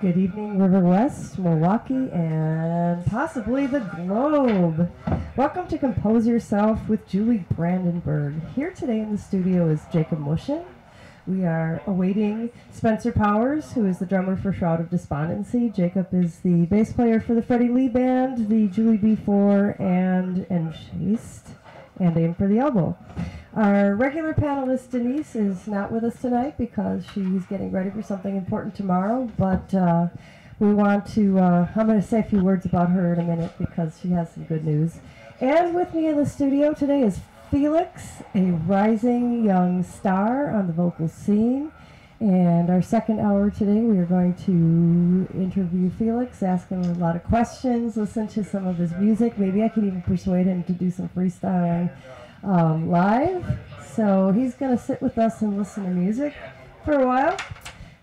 Good evening, River West, Milwaukee, and possibly the globe. Welcome to Compose Yourself with Julie Brandenburg. Here today in the studio is Jacob Mushin. We are awaiting Spencer Powers, who is the drummer for Shroud of Despondency. Jacob is the bass player for the Freddie Lee Band, the Julie B4, and Enchased, and Aim for the Elbow. Our regular panelist, Denise, is not with us tonight because she's getting ready for something important tomorrow, but we want to, I'm going to say a few words about her in a minute because she has some good news. And with me in the studio today is Felix, a rising young star on the vocal scene. And our second hour today, we are going to interview Felix, ask him a lot of questions, listen to some of his music. Maybe I can even persuade him to do some freestyling live. So he's going to sit with us and listen to music for a while.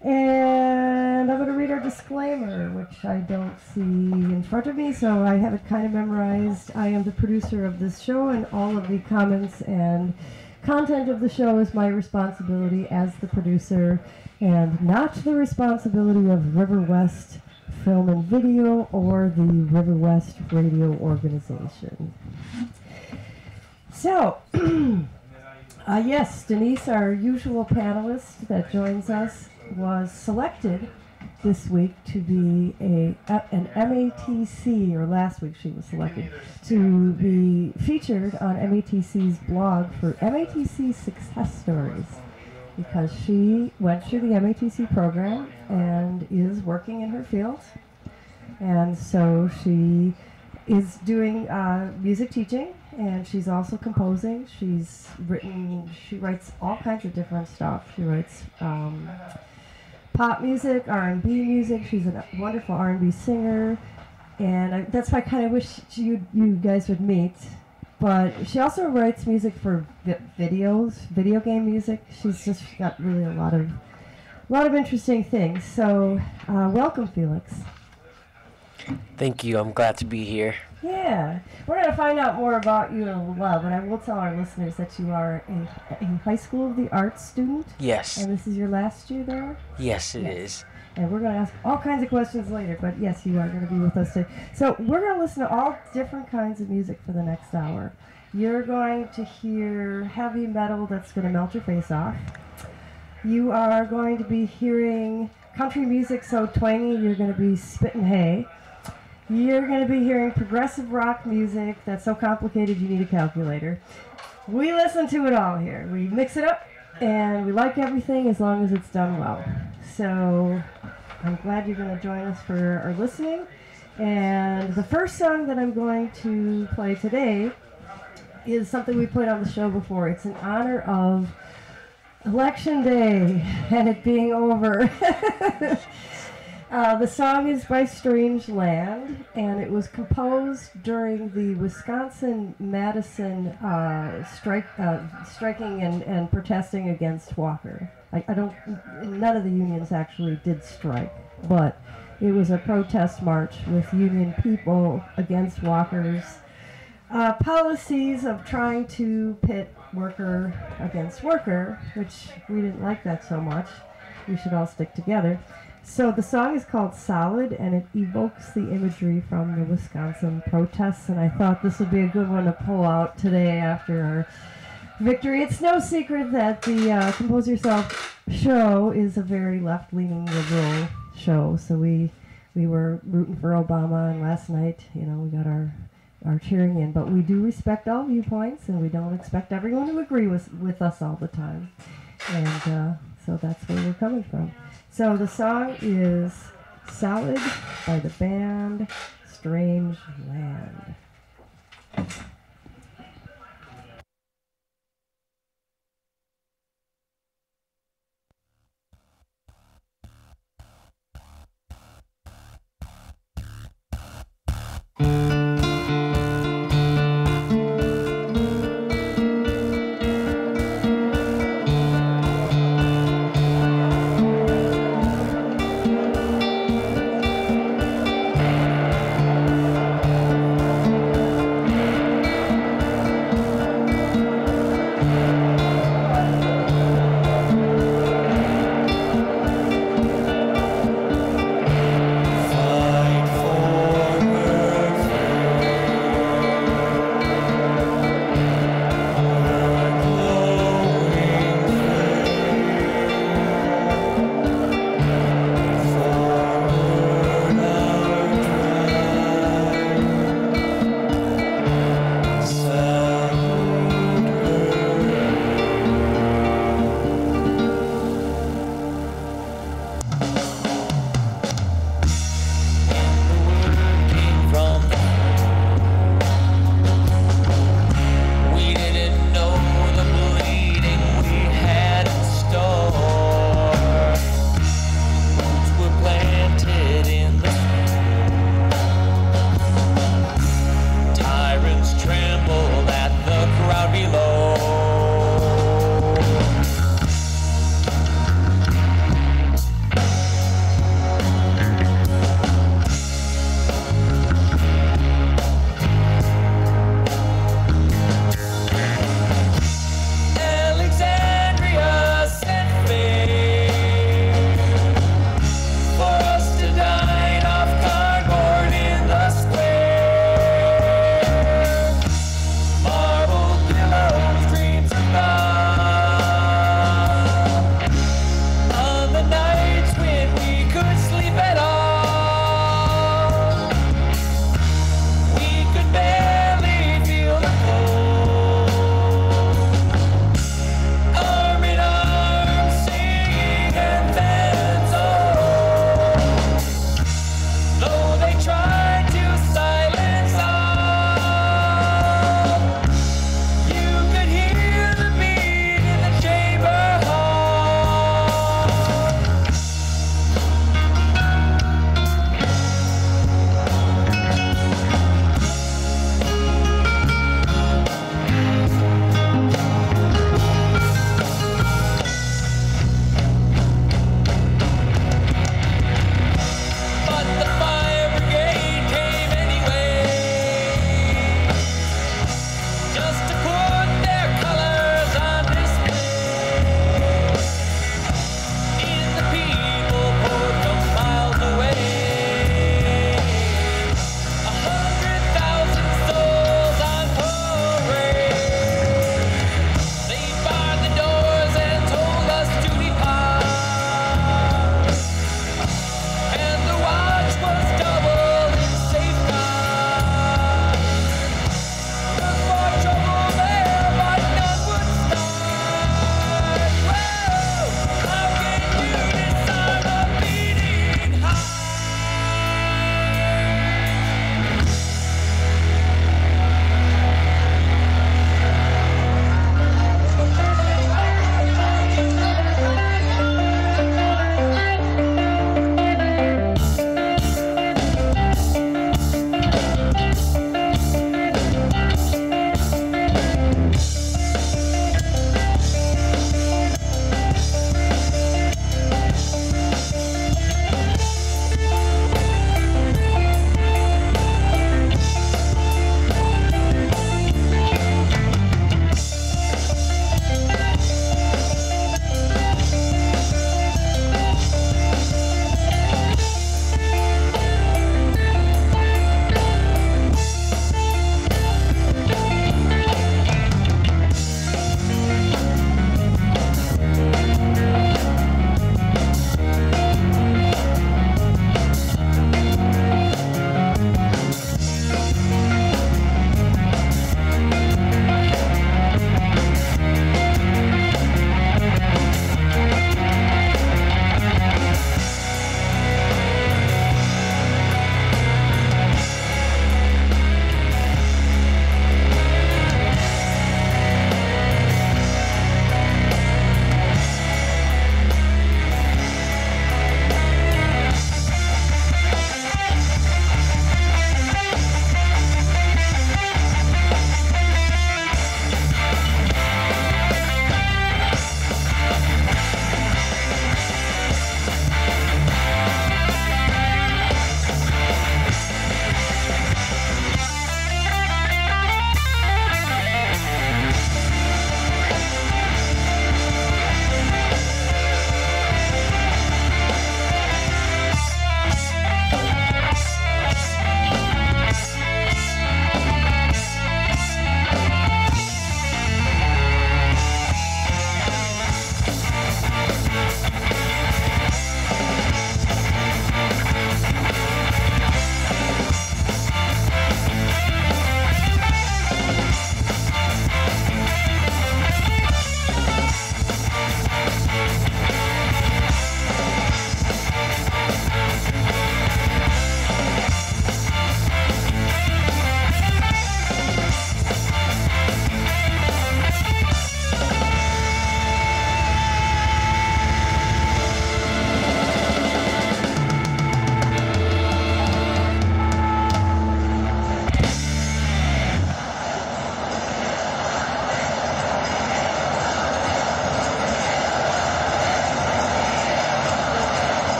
And I'm going to read our disclaimer, which I don't see in front of me, so I have it kind of memorized. I am the producer of this show, and all of the comments and content of the show is my responsibility as the producer, and not the responsibility of River West Film and Video or the River West Radio Organization. So, yes, Denise, our usual panelist that joins us, was selected this week to be an MATC, or last week she was selected, to be featured on MATC's blog for MATC Success Stories, because she went through the MATC program and is working in her field, and so she is doing music teaching, and she's also composing. She writes all kinds of different stuff. She writes pop music, R&B music. She's a wonderful R&B singer, and that's why I kind of wish you guys would meet. But she also writes music for video game music. She's just got really a lot of interesting things. So welcome, Felix. Thank you. I'm glad to be here. Yeah. We're going to find out more about you in a while, but I will tell our listeners that you are a High School of the Arts student. Yes. And this is your last year there? Yes, it is. And we're going to ask all kinds of questions later, but yes, you are going to be with us today. So we're going to listen to all different kinds of music for the next hour. You're going to hear heavy metal that's going to melt your face off. You are going to be hearing country music so twangy you're going to be spitting hay. You're going to be hearing progressive rock music that's so complicated you need a calculator. We listen to it all here. We mix it up, and we like everything as long as it's done well. So I'm glad you're going to join us for our listening. And the first song that I'm going to play today is something we played on the show before. It's in honor of Election Day and it being over. The song is by Strange Land, and it was composed during the Wisconsin-Madison striking and protesting against Walker. None of the unions actually did strike, but it was a protest march with union people against Walker's policies of trying to pit worker against worker, which we didn't like that so much. We should all stick together. So the song is called Solid, and it evokes the imagery from the Wisconsin protests, and I thought this would be a good one to pull out today after our victory. It's no secret that the Compose Yourself show is a very left-leaning liberal show, so we were rooting for Obama, and last night, we got our cheering in, but we do respect all viewpoints, and we don't expect everyone to agree with us all the time, and so that's where we're coming from. So the song is Solid by the band Strange Land.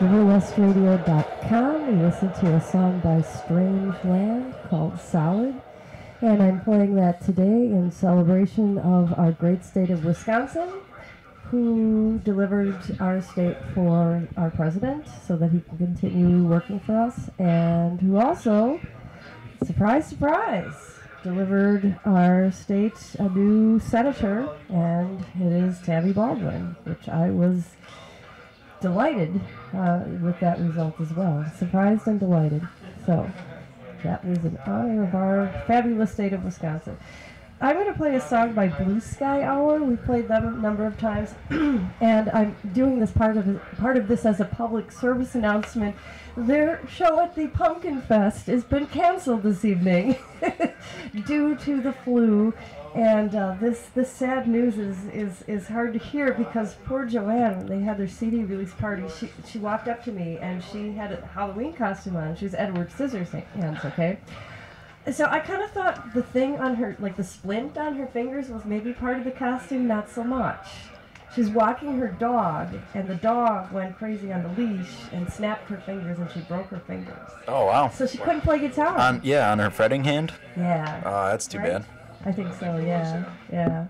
RiverWestRadio.com. We listened to a song by Strange Land called Solid. And I'm playing that today in celebration of our great state of Wisconsin, who delivered our state for our president so that he can continue working for us, and who also, surprise, surprise, delivered our state a new senator, and it is Tammy Baldwin, which I was delighted with that result as well. Surprised and delighted. So that was in honor of our fabulous state of Wisconsin. I'm going to play a song by Blue Sky Hour. We played them a number of times, and I'm doing this part of this as a public service announcement. Their show at the Pumpkin Fest has been canceled this evening due to the flu, and this sad news is hard to hear because poor Joanne, when they had their CD release party, she walked up to me and she had a Halloween costume on. She was Edward Scissorhands, okay? So I kind of thought the thing on her, like the splint on her fingers, was maybe part of the costume, not so much. She's walking her dog, and the dog went crazy on the leash and snapped her fingers, and she broke her fingers. Oh, wow. So she couldn't play guitar. On her fretting hand? Yeah. Oh, that's too bad. I think so, yeah.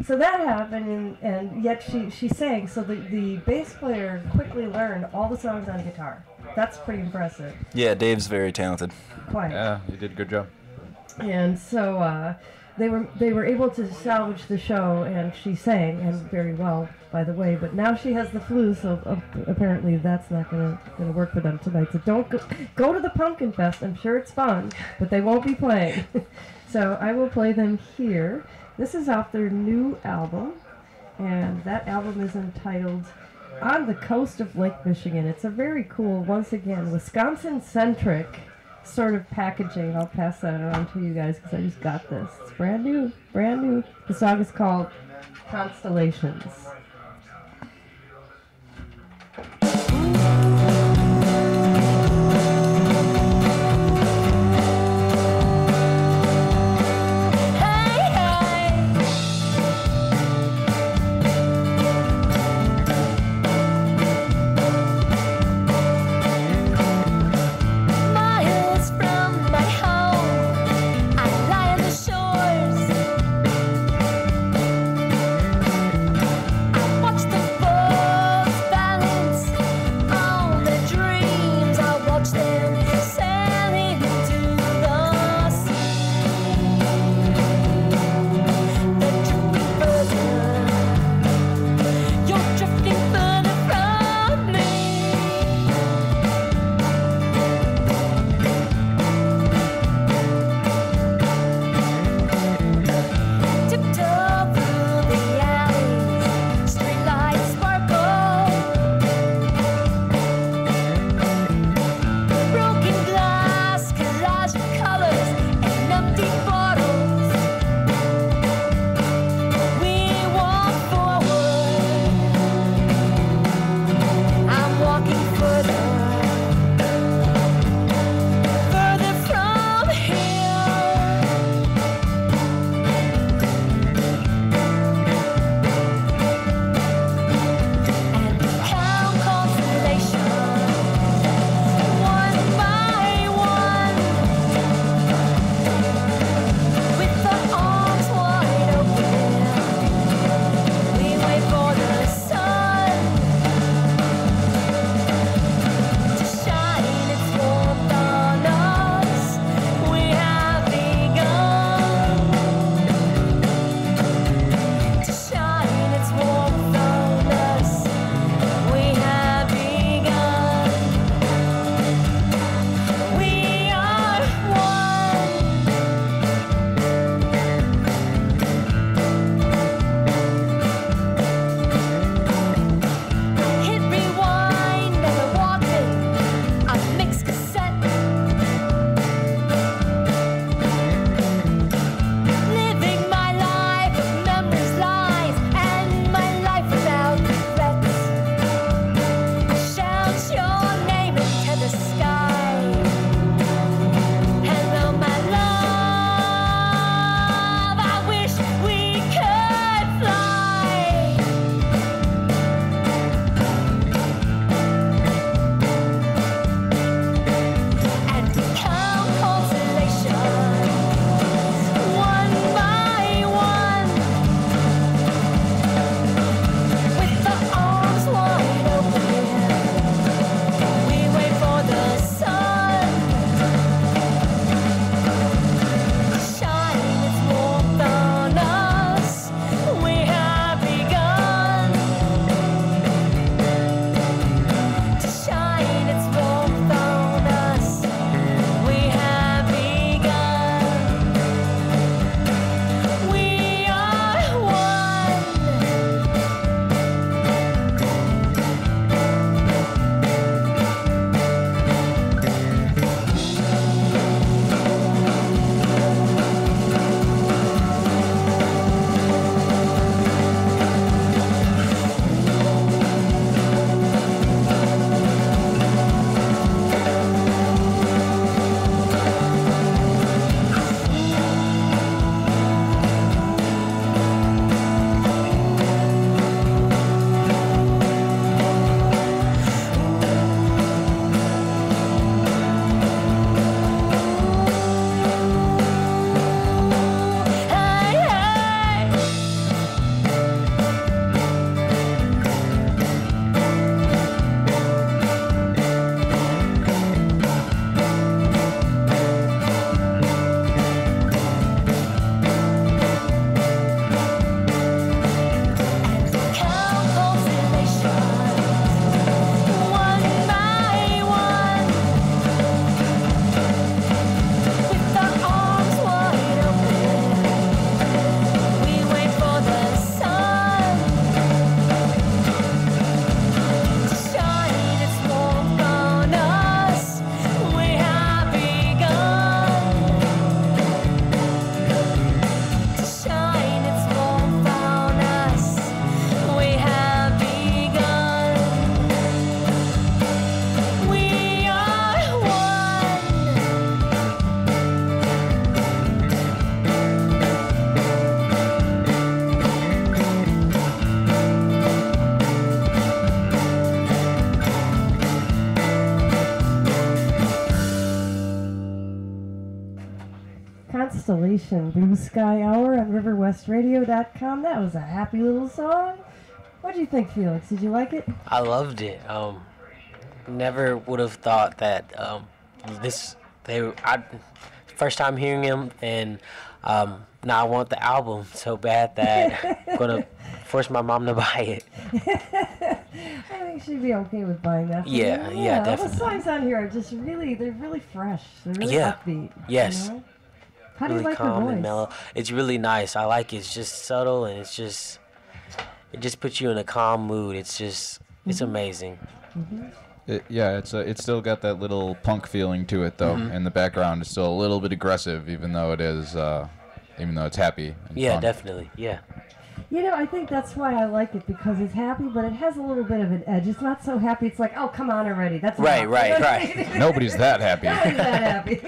So that happened, and yet she sang. So the bass player quickly learned all the songs on guitar. That's pretty impressive. Yeah, Dave's very talented. Quite. Yeah, he did a good job. And so they were able to salvage the show, and she sang, and very well, by the way. But now she has the flu, so apparently that's not gonna work for them tonight. So don't go to the Pumpkin Fest. I'm sure it's fun, but they won't be playing. So I will play them here. This is off their new album, and that album is entitled On the Coast of Lake Michigan. It's a very cool, once again, Wisconsin-centric sort of packaging. I'll pass that around to you guys because I just got this. It's brand new, brand new. The song is called Constellations. Watch the boats balance Constellation, Blue Sky Hour on RiverWestRadio.com. That was a happy little song. What do you think, Felix? Did you like it? I loved it. Never would have thought that first time hearing him, and now I want the album so bad that I'm gonna force my mom to buy it. I think she'd be okay with buying that. Yeah, definitely. The songs on here are just they're really fresh. They're really upbeat. Yes. You know? How do Really you like calm her voice? and mellow. It's really nice. I like it. It's just subtle, and it just puts you in a calm mood. It's amazing. It's still got that little punk feeling to it though. In the background, it's still a little bit aggressive, even though it's happy. And Yeah, fun. definitely. Yeah. I think that's why I like it, because it's happy, but it has a little bit of an edge. It's not so happy. It's like, oh, come on already. That's enough. Right. Nobody's that happy. Nobody's that happy.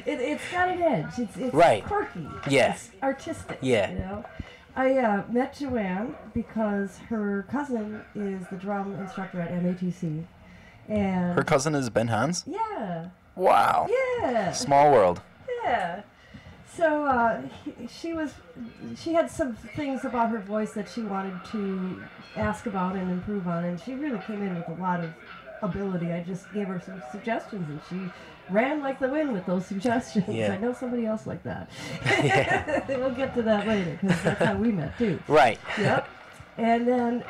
It's got an edge. It's Right. quirky. Yeah. It's artistic. Yeah. I met Joanne because her cousin is the drum instructor at MATC, and Her cousin is Ben Hans? yeah, Wow. yeah, Small world. yeah. So she had some things about her voice that she wanted to ask about and improve on, and she really came in with a lot of ability. I just gave her some suggestions, and she ran like the wind with those suggestions. Yeah. I know somebody else like that. We'll get to that later, because that's how we met too. Right. Yep. And then,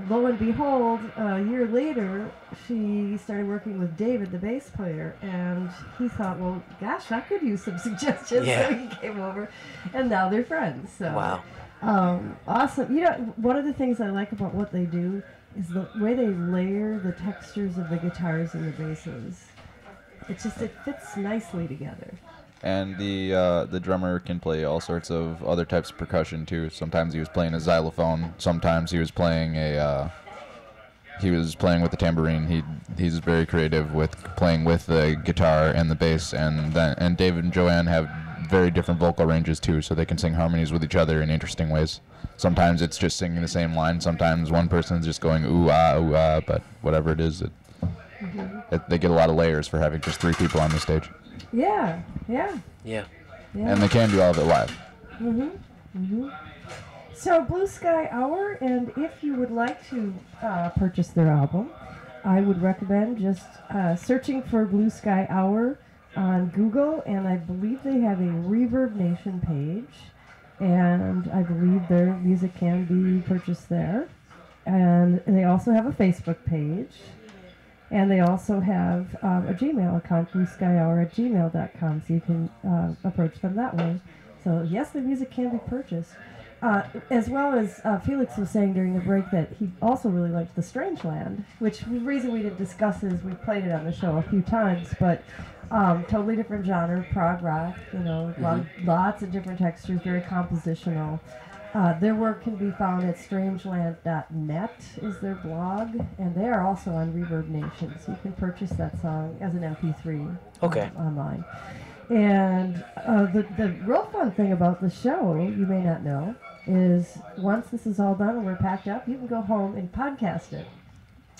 lo and behold, a year later, she started working with David, the bass player, and he thought, well, gosh, I could use some suggestions. Yeah. So he came over, and now they're friends. So, Wow. Awesome. One of the things I like about what they do is the way they layer the textures of the guitars and the basses. It fits nicely together. And the drummer can play all sorts of other types of percussion too. Sometimes he was playing a xylophone. Sometimes he was playing with the tambourine. He's very creative with playing with the guitar and the bass. And David and Joanne have very different vocal ranges too, so they can sing harmonies with each other in interesting ways. Sometimes it's just singing the same line. Sometimes one person's just going ooh ah. But whatever it is, they get a lot of layers for having just three people on the stage. Yeah. And they can do all of it live. So Blue Sky Hour, and if you would like to purchase their album, I would recommend just searching for Blue Sky Hour on Google, and I believe they have a Reverb Nation page, and I believe their music can be purchased there. And they also have a Facebook page. And they also have a Gmail account, blueskyhour@gmail.com, so you can approach them that way. So yes, the music can be purchased. As well as Felix was saying during the break that he also really liked The Strangeland, which the reason we didn't discuss is we played it on the show a few times, but totally different genre, prog rock, lots of different textures, very compositional. Their work can be found at strangeland.net is their blog, and they are also on Reverb Nation, so you can purchase that song as an MP3 online. And the real fun thing about the show, you may not know, is once this is all done and we're packed up, you can go home and podcast it.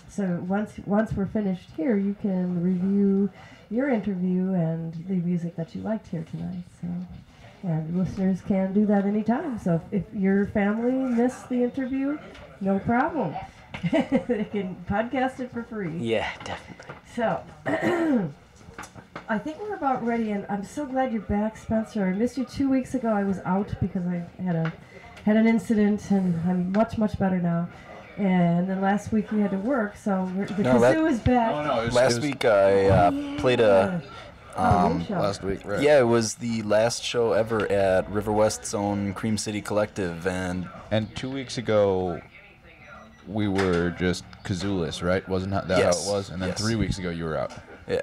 So once we're finished here, you can review your interview and the music that you liked here tonight. So. And listeners can do that anytime. So if your family missed the interview, no problem. They can podcast it for free. Yeah, definitely. So I think we're about ready, and I'm so glad you're back, Spencer. I missed you 2 weeks ago. I was out because I had an incident, and I'm much better now. And then last week you had to work, so the kazoo is back. Last week I played a... last week, right? Yeah, it was the last show ever at River West's own Cream City Collective, and 2 weeks ago we were just kazooless, right? Wasn't that Yes. how it was? And then Yes. 3 weeks ago you were out. yeah.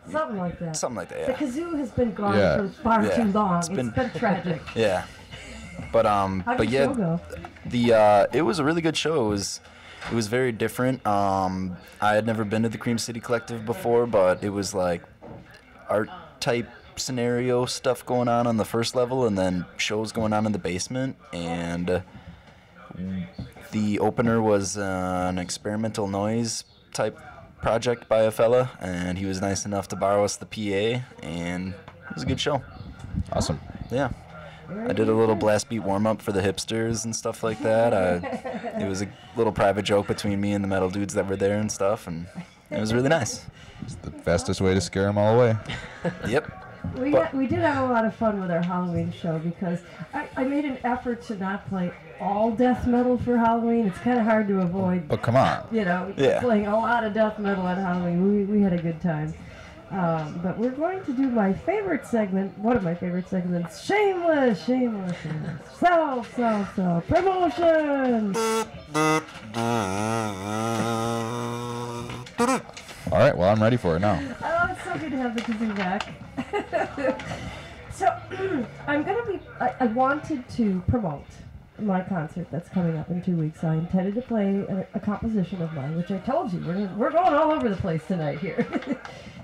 Something like that. Something like that, The yeah. kazoo has been gone Yeah. for far Yeah. too long. It's It's been- been tragic. Yeah. But How but did the yeah, show go? it was a really good show. It was very different. I had never been to the Cream City Collective before, but it was like art type scenario stuff going on the first level, and then shows going on in the basement. And the opener was an experimental noise type project by a fella, and he was nice enough to borrow us the PA, and it was a good show. Awesome. Yeah. I did a little blast beat warm up for the hipsters and stuff like that. It was a little private joke between me and the metal dudes that were there and stuff, and it was really nice. It's the fastest way to scare them all away. Yep. We did have a lot of fun with our Halloween show because I made an effort to not play all death metal for Halloween. It's kind of hard to avoid, Oh, come on. Yeah. playing a lot of death metal on Halloween. We had a good time. But we're going to do my favorite segment, one of my favorite segments, Shameless. Self, promotion. All right, well, I'm ready for it now. Oh, it's so good to have the kazoo back. So, I wanted to promote my concert that's coming up in 2 weeks. I intended to play a composition of mine, which I told you, we're going all over the place tonight here.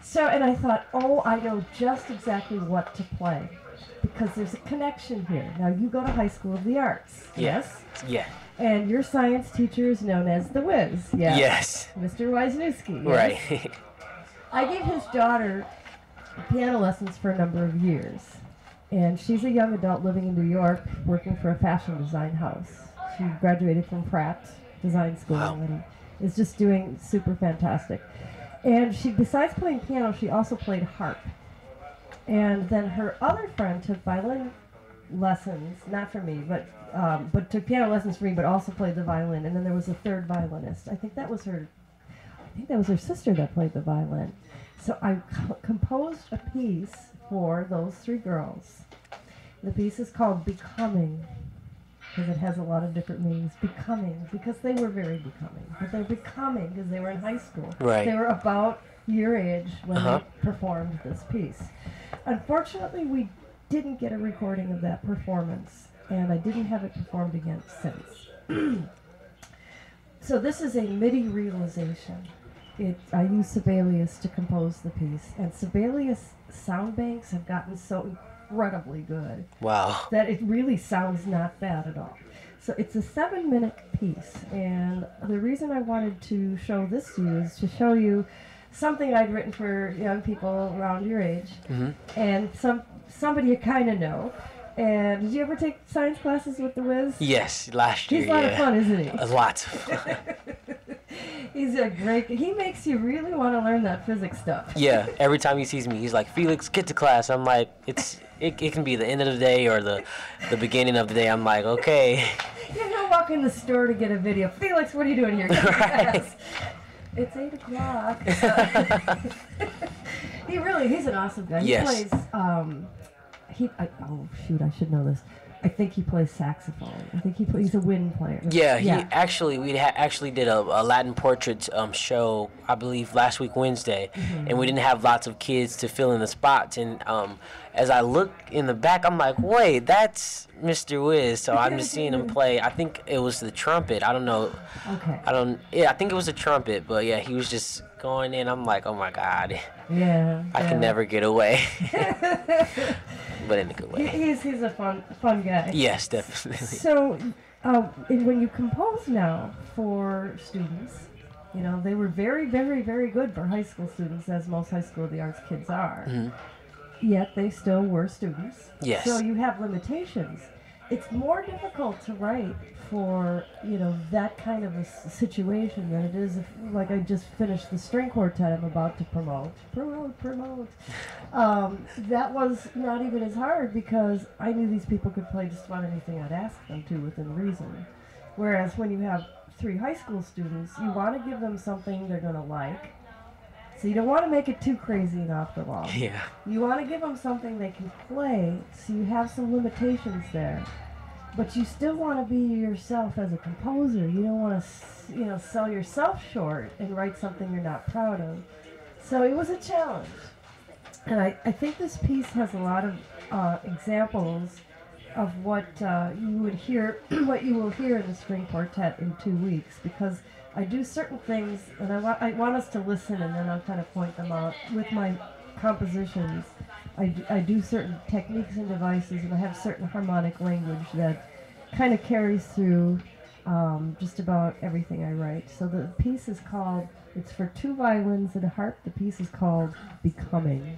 So, and I thought, I know just exactly what to play, because there's a connection here. Now, you go to High School of the Arts, yes? Yeah. And your science teacher is known as the Wiz, yes? Yes. Mr. Wisniewski, yes? Right. I gave his daughter piano lessons for a number of years, and she's a young adult living in New York, working for a fashion design house. She graduated from Pratt Design School and is just doing super fantastic. And she, besides playing piano, she also played harp. And then her other friend took violin lessons, not for me, but took piano lessons for me, but also played the violin. And then there was a third violinist. I think that was her sister that played the violin. So I composed a piece for those three girls. The piece is called Becoming, because it has a lot of different meanings. Becoming, because they were very becoming. But they're becoming because they were in high school. Right. They were about your age when they performed this piece. Unfortunately, we didn't get a recording of that performance, and I didn't have it performed again since. So this is a MIDI realization. I use Sibelius to compose the piece, and Sibelius sound banks have gotten so incredibly good Wow. that it really sounds not bad at all. So it's a 7-minute piece, and the reason I wanted to show this to you is to show you something I'd written for young people around your age, and somebody you kind of know. And did you ever take science classes with the Wiz? Yes, last year. He's a lot of fun, isn't he? Lots of fun. He's a great. He makes you really want to learn that physics stuff. Yeah, every time he sees me, he's like, Felix, get to class. I'm like, it can be the end of the day or the beginning of the day. I'm like, okay. He'll walk in the store to get a video. Felix, what are you doing here? Get to class. It's 8 o'clock. He's an awesome guy. Yes. He plays, I should know this. I think he plays saxophone. I think he's a wind player. Yeah, we actually did a Latin portraits show, I believe, last week Wednesday, and we didn't have lots of kids to fill in the spots. And as I look in the back, I'm like, wait, that's Mr. Wiz. So I'm just seeing him play. I think it was the trumpet. I don't know. Okay. I think it was a trumpet, but yeah, he was just going in. I'm like, oh my God. Yeah. I can never get away. But in a good way. He's a fun guy. Yes, definitely. So, when you compose now for students, they were very, very, very good for high school students, as most High School of the Arts kids are. Yet they still were students. Yes. So you have limitations. It's more difficult to write for, that kind of a situation than it is if, like, I just finished the string quartet I'm about to promote. That was not even as hard because I knew these people could play just about anything I'd ask them to within reason. Whereas when you have 3 high school students, you want to give them something they're going to like. So you don't want to make it too crazy and off the wall. Yeah. You want to give them something they can play, so you have some limitations there. But you still want to be yourself as a composer. You don't want to, sell yourself short and write something you're not proud of. So it was a challenge. And I think this piece has a lot of examples of what you will hear in the string quartet in 2 weeks, because I do certain things, and I want us to listen, and then I'll kind of point them out. With my compositions, I do certain techniques and devices, and I have certain harmonic language that kind of carries through just about everything I write. So the piece is called, it's for 2 violins and a harp. The piece is called Becoming.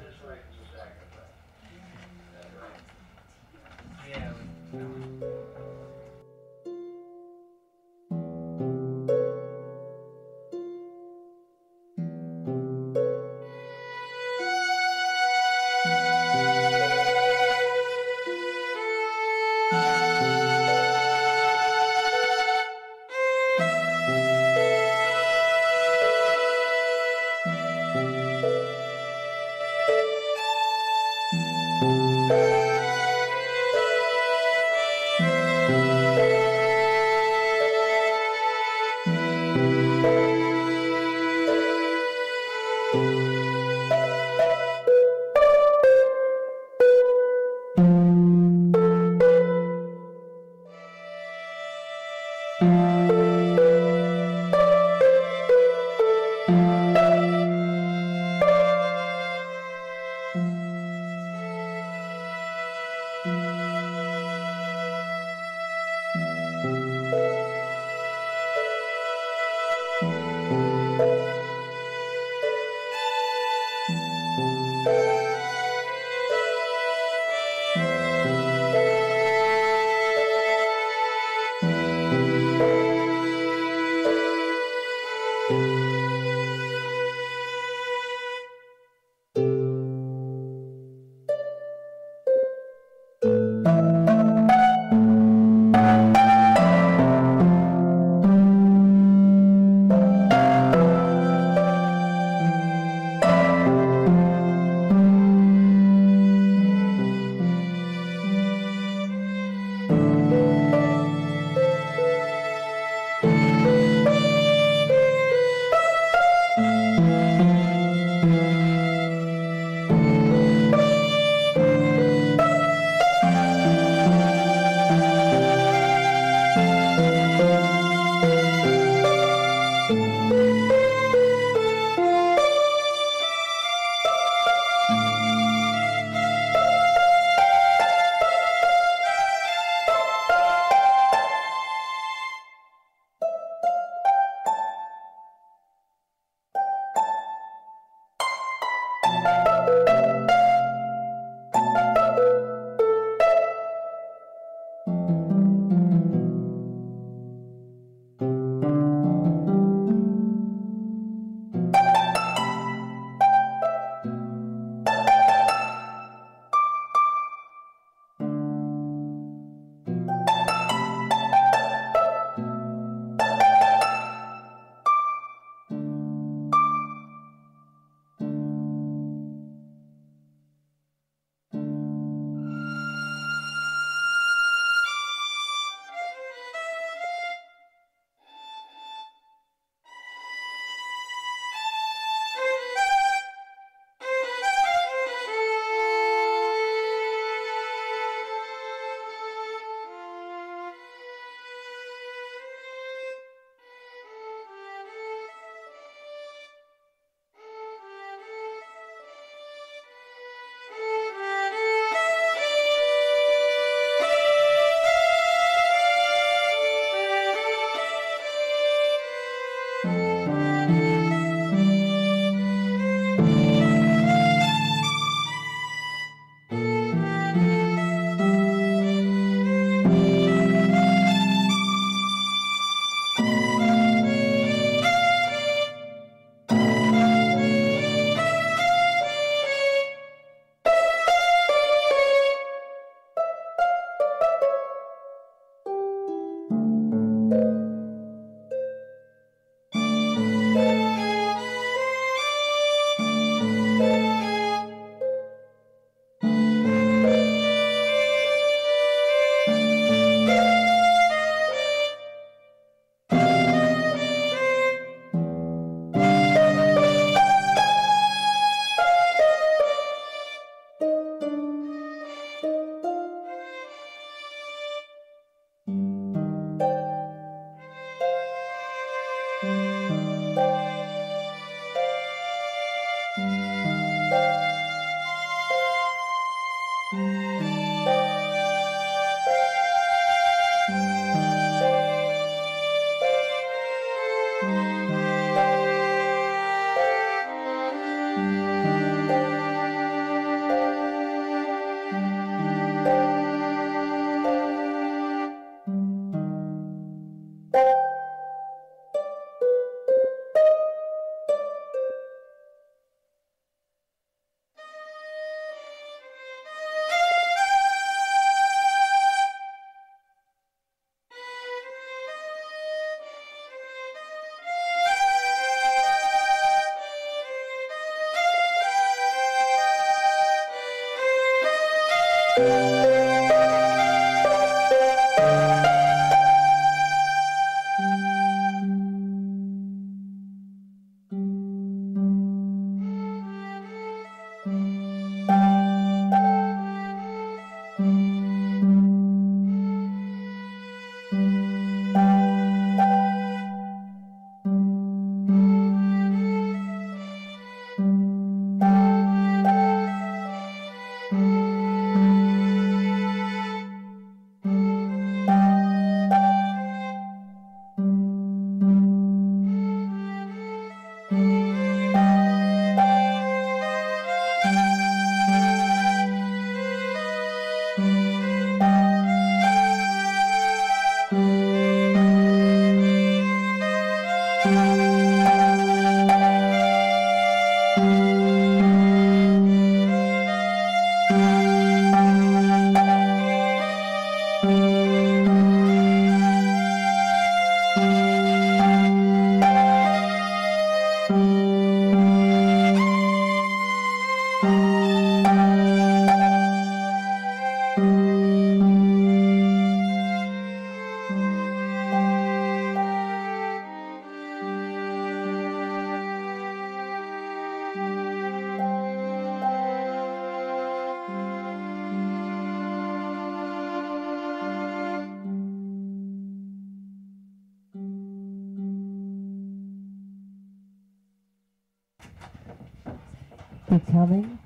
Becoming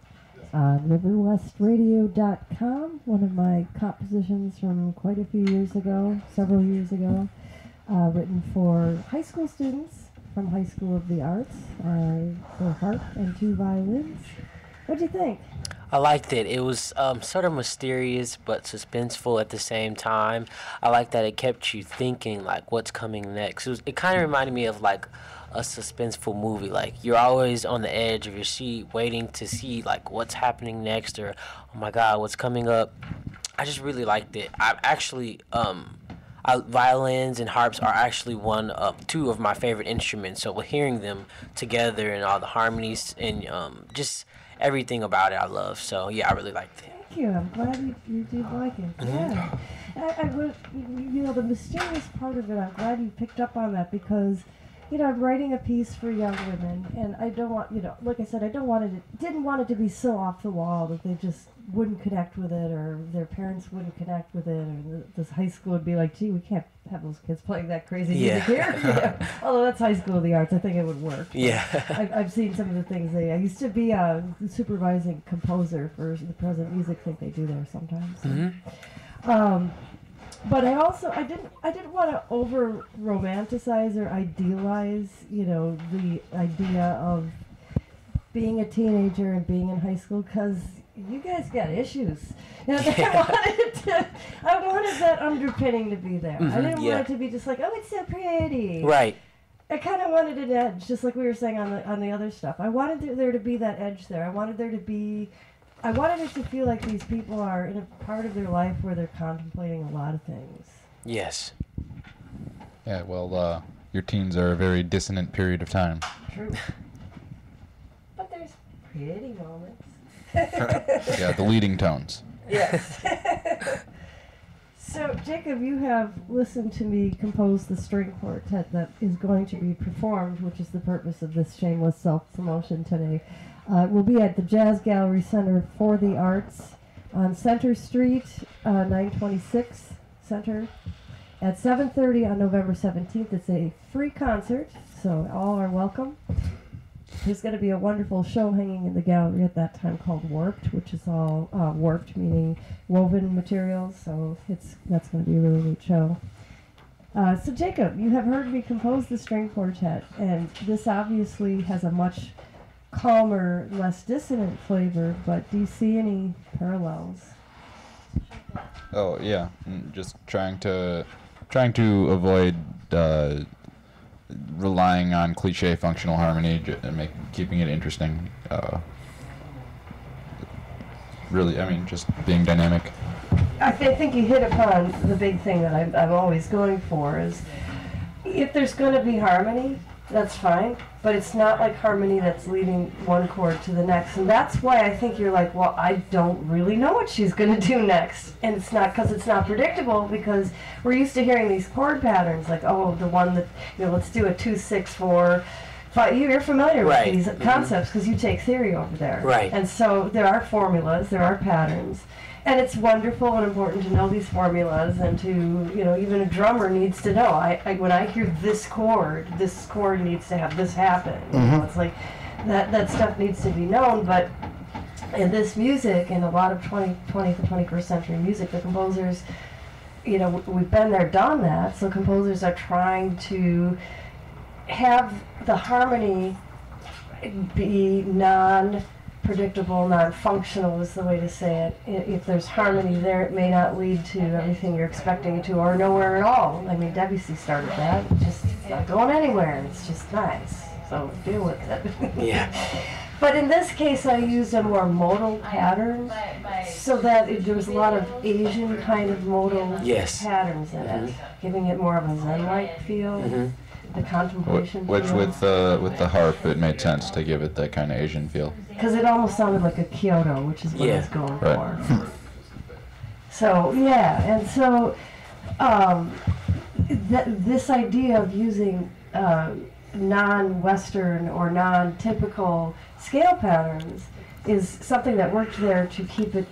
on riverwestradio.com, one of my compositions from quite a few years ago, several years ago, written for high school students from High School of the Arts, for harp and 2 violins. What'd you think? I liked it. It was sort of mysterious but suspenseful at the same time. I like that it kept you thinking, like, what's coming next. It kind of reminded me of, like, a suspenseful movie. Like, you're always on the edge of your seat waiting to see, like, what's happening next, or, oh my God, what's coming up. I just really liked it. I actually, violins and harps are actually two of my favorite instruments. So hearing them together and all the harmonies and just everything about it I love. So yeah, I really liked it. Thank you. I'm glad you did like it. Yeah. I would, the mysterious part of it, I'm glad you picked up on that, because I'm writing a piece for young women, and I don't want, like I said, didn't want it to be so off the wall that they just wouldn't connect with it, or their parents wouldn't connect with it, or this high school would be like, gee, we can't have those kids playing that crazy music here. Although that's High School of the Arts, I think it would work. Yeah. I've seen some of the things I used to be a supervising composer for the Present Music. I think they do there sometimes. Mm-hmm. But I didn't want to over romanticize or idealize, the idea of being a teenager and being in high school, because you guys got issues. I wanted that underpinning to be there. I didn't want it to be just like, oh, it's so pretty. Right. I kind of wanted an edge, just like we were saying on the other stuff. I wanted there to be that edge there. I wanted it to feel like these people are in a part of their life where they're contemplating a lot of things. Yes. Yeah, well, your teens are a very dissonant period of time. True. But there's pretty moments. Yeah, the leading tones. Yes. So, Jacob, you have listened to me compose the string quartet that is going to be performed, which is the purpose of this shameless self-promotion today. We'll be at the Jazz Gallery Center for the Arts on Center Street, 926 Center, at 7:30 on November 17th. It's a free concert, so all are welcome. There's going to be a wonderful show hanging in the gallery at that time called Warped, which is all warped, meaning woven materials, so that's going to be a really neat show. So Jacob, you have heard me compose the string quartet, and this obviously has a much calmer, less dissonant flavor, but do you see any parallels? Oh yeah, just trying to avoid relying on cliche functional harmony and keeping it interesting. Really, just being dynamic. I think you hit upon the big thing that I'm always going for is, if there's going to be harmony, that's fine, but it's not like harmony that's leading one chord to the next. And that's why I think you're like, well, I don't really know what she's going to do next. And it's not because it's not predictable, because we're used to hearing these chord patterns, like, oh, the one that, let's do a 2, 6, 4, 5. You're familiar with these concepts because you take theory over there. Right. And so there are formulas, there are patterns. And it's wonderful and important to know these formulas, and to, even a drummer needs to know. When I hear this chord needs to have this happen. It's like that stuff needs to be known. But in this music, in a lot of 20th and 21st century music, the composers, we've been there, done that. So composers are trying to have the harmony be non-predictable, non-functional is the way to say it. If there's harmony there, it may not lead to everything you're expecting it to, or nowhere at all. I mean, Debussy started that. It's not going anywhere. It's just nice. So deal with it. Yeah. But in this case, I used a more modal pattern, so that there was a lot of Asian kind of modal patterns in it, giving it more of a Zen-like feel. The contemplation. Which with the harp, it made sense to give it that kind of Asian feel. Because it almost sounded like a Kyoto, which is what I was going for. So and so this idea of using non-Western or non-typical scale patterns is something that worked there to keep it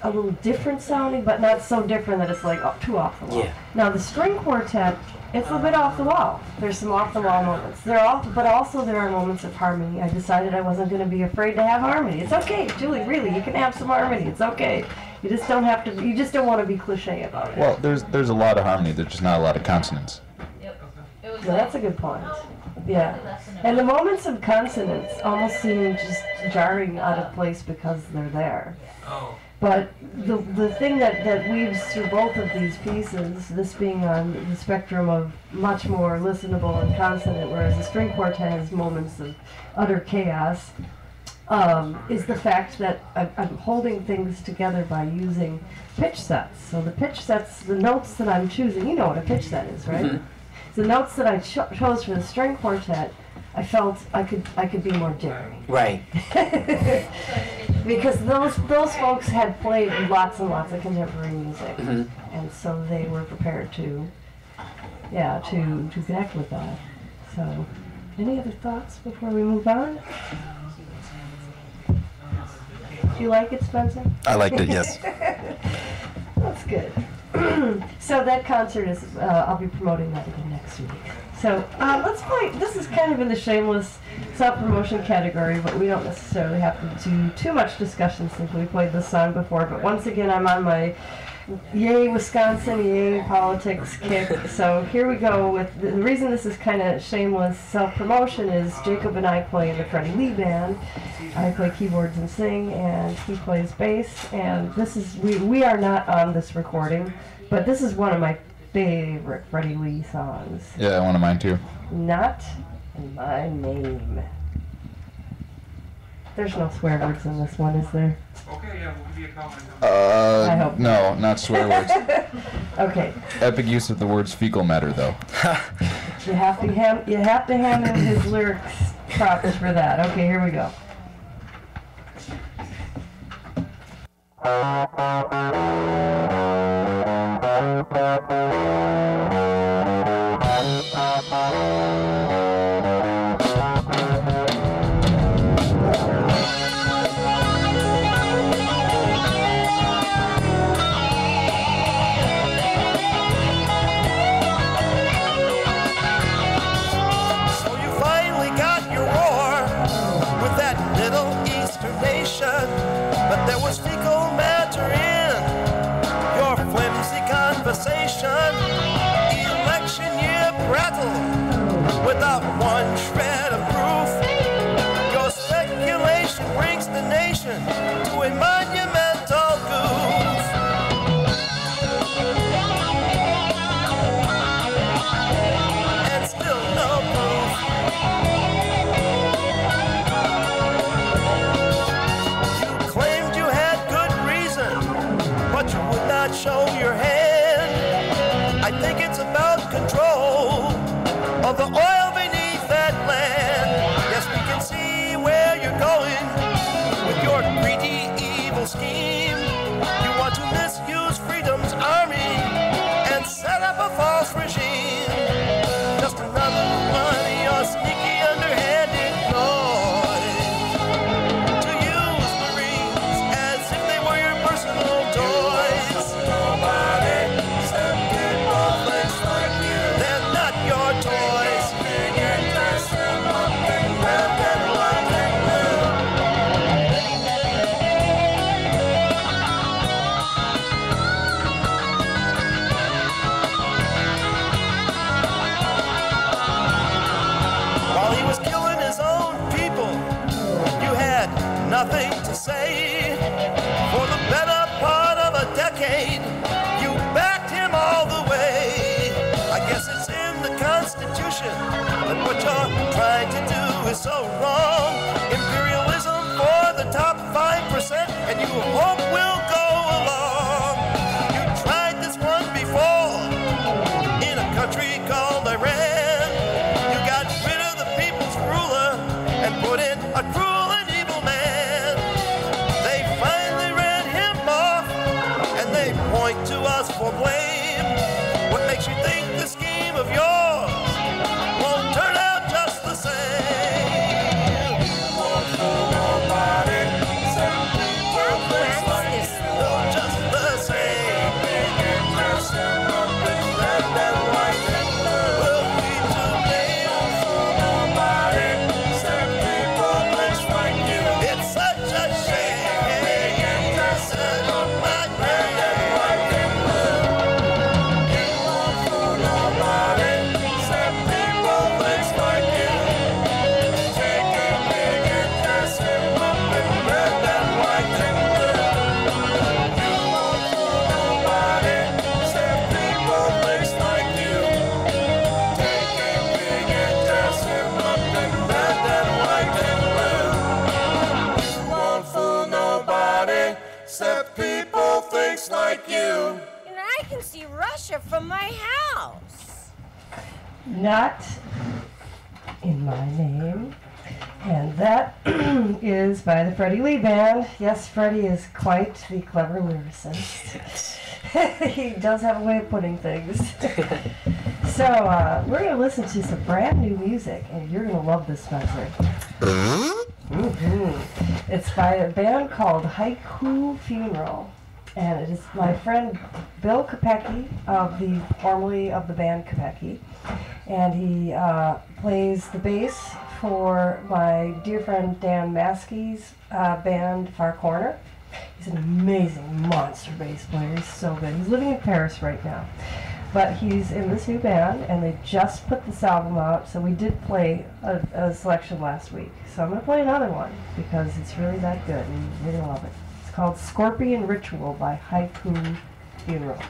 a little different sounding, but not so different that it's like too off the wall. Now the string quartet it's a bit off the wall. There's some off the wall moments. But also there are moments of harmony. I decided I wasn't going to be afraid to have harmony. It's okay, Julie. Really, you can have some harmony. It's okay. You just don't have to. You just don't want to be cliche about it. Well, there's a lot of harmony. There's just not a lot of consonants. Yeah, that's a good point. Yeah, and the moments of consonants almost seem just jarring out of place because they're there. But the thing that weaves through both of these pieces, this being on the spectrum of much more listenable and consonant, whereas the string quartet has moments of utter chaos, is the fact that I'm holding things together by using pitch sets. So the pitch sets, the notes that I'm choosing, you know what a pitch set is, right? Mm-hmm. The notes that I chose for the string quartet, I felt I could be more daring. Right. Because those folks had played lots and lots of contemporary music, mm-hmm. and so they were prepared to connect with that. So, any other thoughts before we move on? Do you like it, Spencer? I liked it, yes. That's good. So that concert is, I'll be promoting that again next week. So let's play, this is kind of in the shameless self-promotion category, but we don't necessarily have to do too much discussion since we played this song before. But once again, I'm on my yay Wisconsin, yay politics kick. So here we go with, the reason this is kind of shameless self-promotion is Jacob and I play in the Freddie Lee Band. I play keyboards and sing, and he plays bass. And this is, we are not on this recording, but this is one of my favorite Freddie Lee songs. Yeah, one of mine too. Not in My Name. There's no swear words in this one, is there? Okay, yeah, we'll give you a comment. I hope no, not swear words. Okay. Epic use of the words fecal matter, though. You have to hand him his lyrics props for that. Okay, here we go. But there was fecal matter in your flimsy conversation. Election year prattle without one shred of proof. Your speculation brings the nation to a monumental goof. And still no proof. But you would not show your hand. I think it's about control of the oil beneath that land. Yes, we can see where you're going with your greedy, evil scheme. You want to misuse freedom's army and set up a false regime. Just another one of your sneaky, underhanded ploys to use Marines as if they were your personal toys. Nobody except people thinks like you. They're not your toys. You dress them up in red and white and blue. While he was killing his own people, you had nothing to say. For the better part of a decade, you backed him all the way. I guess it's in the Constitution that what you're trying to do is so wrong. Imperialism for the top 5%, and you hope we'll go along. You tried this one before in a country called Iran. You got rid of the people's ruler and put in a cruel and evil man. They finally ran him off, and they point to us for blame. What makes you think the scheme of yours won't turn out just the same? Nobody said we were like Not in My Name. And that is by the Freddie Lee Band. Yes, Freddie is quite the clever lyricist. He does have a way of putting things. So we're going to listen to some brand new music, and you're going to love this, Spencer. It's by a band called Haiku Funeral. And it is my friend Bill Kopecki, formerly of the band Kopecki. And he plays the bass for my dear friend Dan Maskey's band Far Corner. He's an amazing monster bass player. He's so good. He's living in Paris right now. But he's in this new band, and they just put this album out, so we did play a selection last week. So I'm going to play another one, because it's really that good, and you're going to love it. It's called Scorpion Ritual by Haiku Funeral.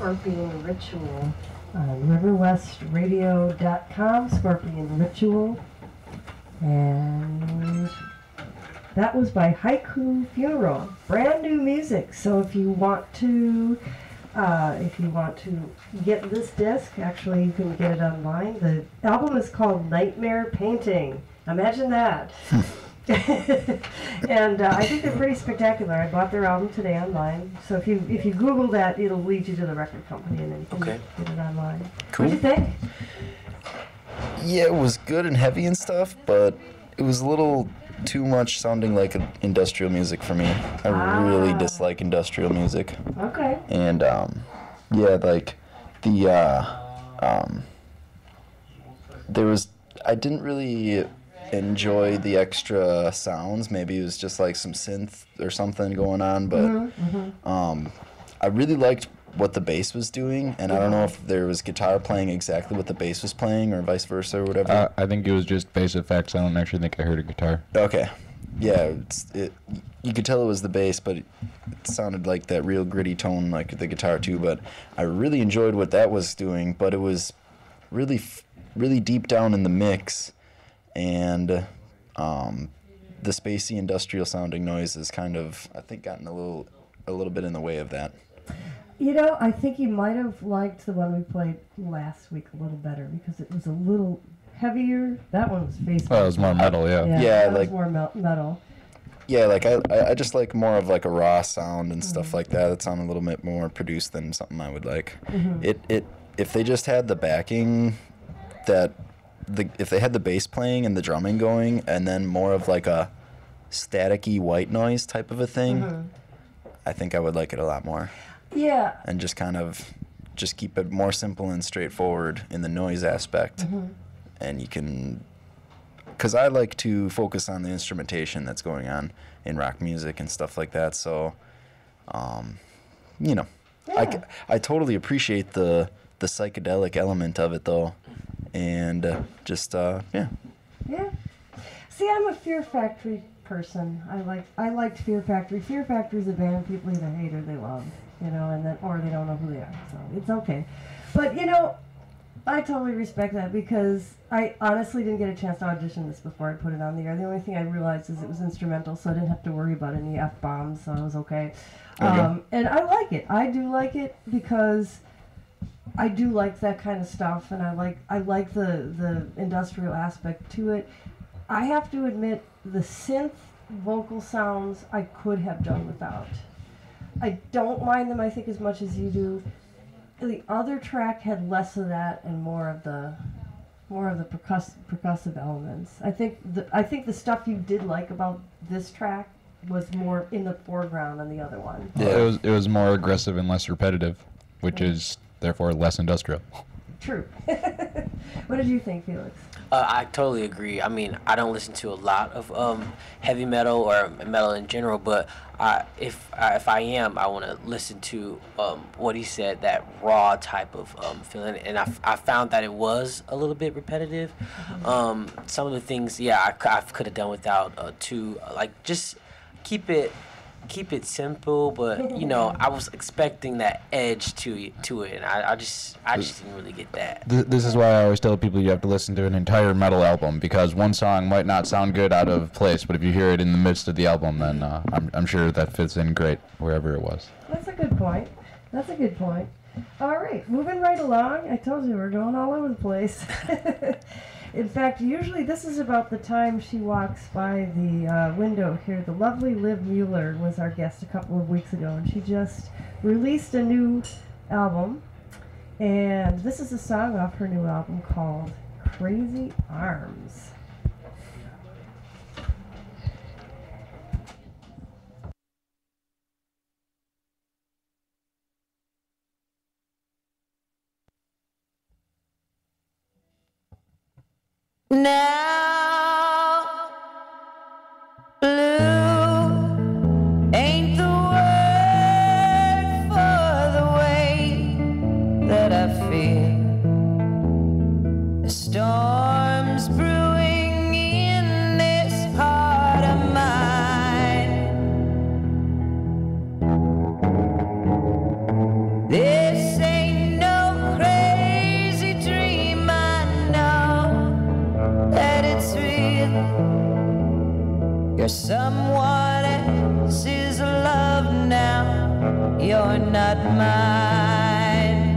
Scorpion Ritual on riverwestradio.com, Scorpion Ritual. And that was by Haiku Funeral. Brand new music. So if you want to get this disc, actually you can get it online. The album is called Nightmare Painting. Imagine that. And I think they're pretty spectacular. I bought their album today online. So if you Google that, it'll lead you to the record company, and then you can get it online. Cool. What'd you think? Yeah, it was good and heavy and stuff, but it was a little too much sounding like industrial music for me. I really dislike industrial music. Okay. And yeah, like the I didn't really enjoy the extra sounds. Maybe it was just like some synth or something going on, but I really liked what the bass was doing, and I don't know if there was guitar playing exactly what the bass was playing or vice versa or whatever. I think it was just bass effects. I don't actually think I heard a guitar. Okay. Yeah, you could tell it was the bass, but it sounded like that real gritty tone like the guitar too, but I really enjoyed what that was doing, but it was really really deep down in the mix, and the spacey industrial sounding noise has kind of, I think, gotten a little bit in the way of that. You know, I think you might have liked the one we played last week a little better because it was a little heavier. That one was face. Well, it was more metal, yeah. Yeah, that like was more metal. Yeah, like I just like more of like a raw sound and stuff like that. It sounded a little bit more produced than something I would like. It if they just had the backing, if they had the bass playing and the drumming going, and then more of like a staticky white noise type of a thing, I think I would like it a lot more. Yeah. And just kind of just keep it more simple and straightforward in the noise aspect. And you can, because I like to focus on the instrumentation that's going on in rock music and stuff like that. So, you know, I totally appreciate the psychedelic element of it though. And yeah. Yeah. See, I'm a Fear Factory person. I liked Fear Factory. Fear Factory's a band people either hate or they love, you know, and then or they don't know who they are. So it's okay. But you know, I totally respect that because I honestly didn't get a chance to audition this before I put it on the air. The only thing I realized is it was instrumental, so I didn't have to worry about any F-bombs, so I was okay. And I like it. I do like it because I do like that kind of stuff, and I like the industrial aspect to it. I have to admit, the synth vocal sounds I could have done without. I don't mind them, I think, as much as you do. The other track had less of that and more of the percussive elements. I think the stuff you did like about this track was more in the foreground than the other one. Yeah, it was more aggressive and less repetitive, which is therefore less industrial. True. What did you think, Felix? I totally agree. I mean, I don't listen to a lot of heavy metal or metal in general, but if I am, I want to listen to what he said, that raw type of feeling. And I found that it was a little bit repetitive. Some of the things, I could have done without too. Like, just keep it simple, but you know, I was expecting that edge to it, and I just didn't really get that. This is why I always tell people you have to listen to an entire metal album, because one song might not sound good out of place, but if you hear it in the midst of the album, then I'm sure that fits in great wherever it was. That's a good point. All right, moving right along. I told you we're going all over the place. In fact, usually this is about the time she walks by the window here. The lovely Liv Mueller was our guest a couple of weeks ago, and she just released a new album. And this is a song off her new album called Crazy Arms. Now, blue ain't the word for the way that I feel. The storm's brewing in this heart of mine. This ain't no crazy dream, I know that it's real. You're someone else's love now, you're not mine.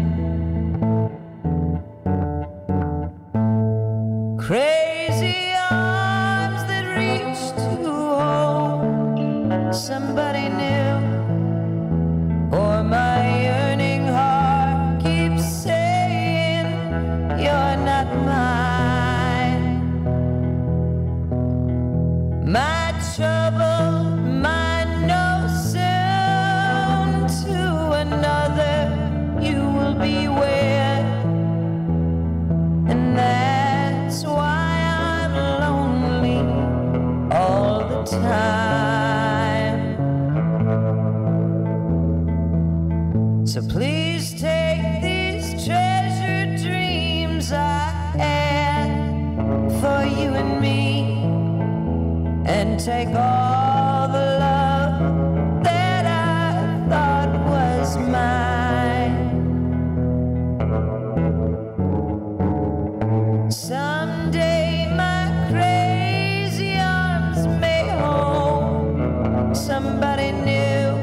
Crazy arms that reach to hold somebody new, or my yearning heart keeps saying you're not mine. My trouble might know soon to another you will beware, and that's why I'm lonely all the time. So please you and me and take all the love that I thought was mine. Someday my crazy arms may hold somebody new,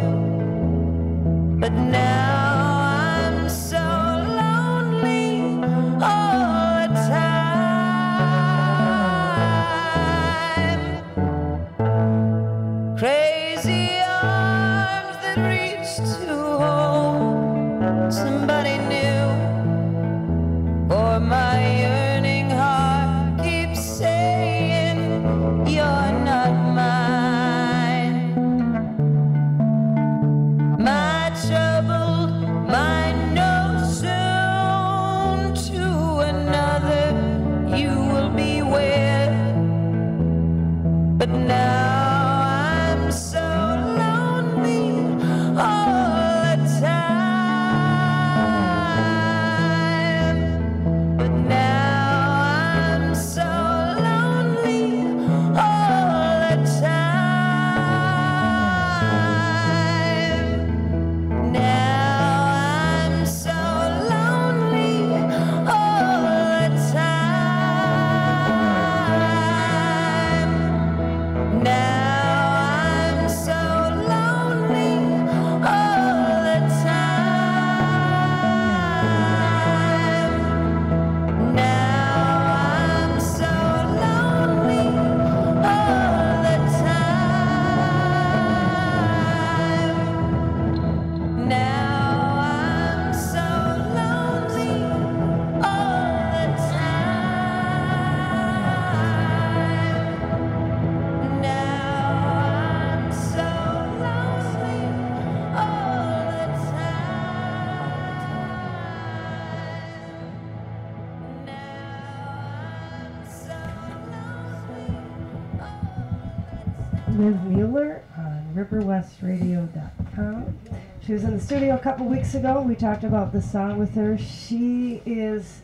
but now I'm so lonely all the time. Crazy arms that reach to hold somebody new, for my yearning heart keeps saying you're not mine. My troubled mind knows soon to another you will be wed, but now I'm so lonely all the time. But now I'm so lonely all the time. Now I'm so lonely all the time. Now I'm so lonely all the time. Now I'm so lonely all the time. Now I'm so lonely all the time. Now I'm so lonely all the time. Now I'm so lonely all the time. Liv Mueller on riverwestradio.com. She was in the studio a couple weeks ago. We talked about the song with her. She is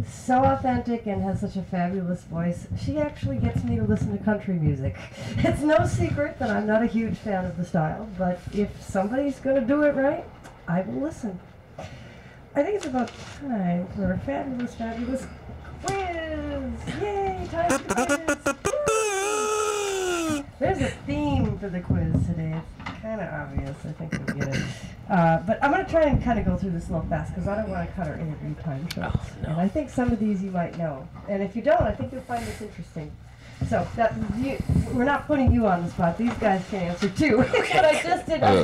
so authentic and has such a fabulous voice. She actually gets me to listen to country music. It's no secret that I'm not a huge fan of the style, but if somebody's going to do it right, I will listen. I think it's about time for a fabulous, fabulous quiz. Yay, time for quiz. There's a theme for the quiz today. It's kind of obvious. I think you'll get it. But I'm going to try and kind of go through this a little fast because I don't want to cut our interview time short. Oh, no. And I think some of these you might know. And if you don't, I think you'll find this interesting. So we're not putting you on the spot. These guys can answer too. But I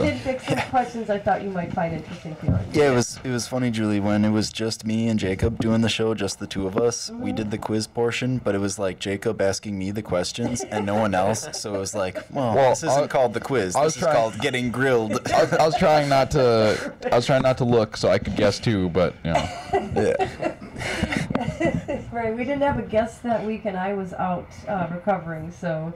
did pick some questions I thought you might find interesting too. Yeah, it was funny, Julie, when it was just me and Jacob doing the show, just the two of us. We did the quiz portion, but it was like Jacob asking me the questions and no one else. So it was like, well this isn't called the quiz. This is called getting grilled. I was trying not to look so I could guess too, but you know. Yeah. Right, we didn't have a guest that week, and I was out recovering, so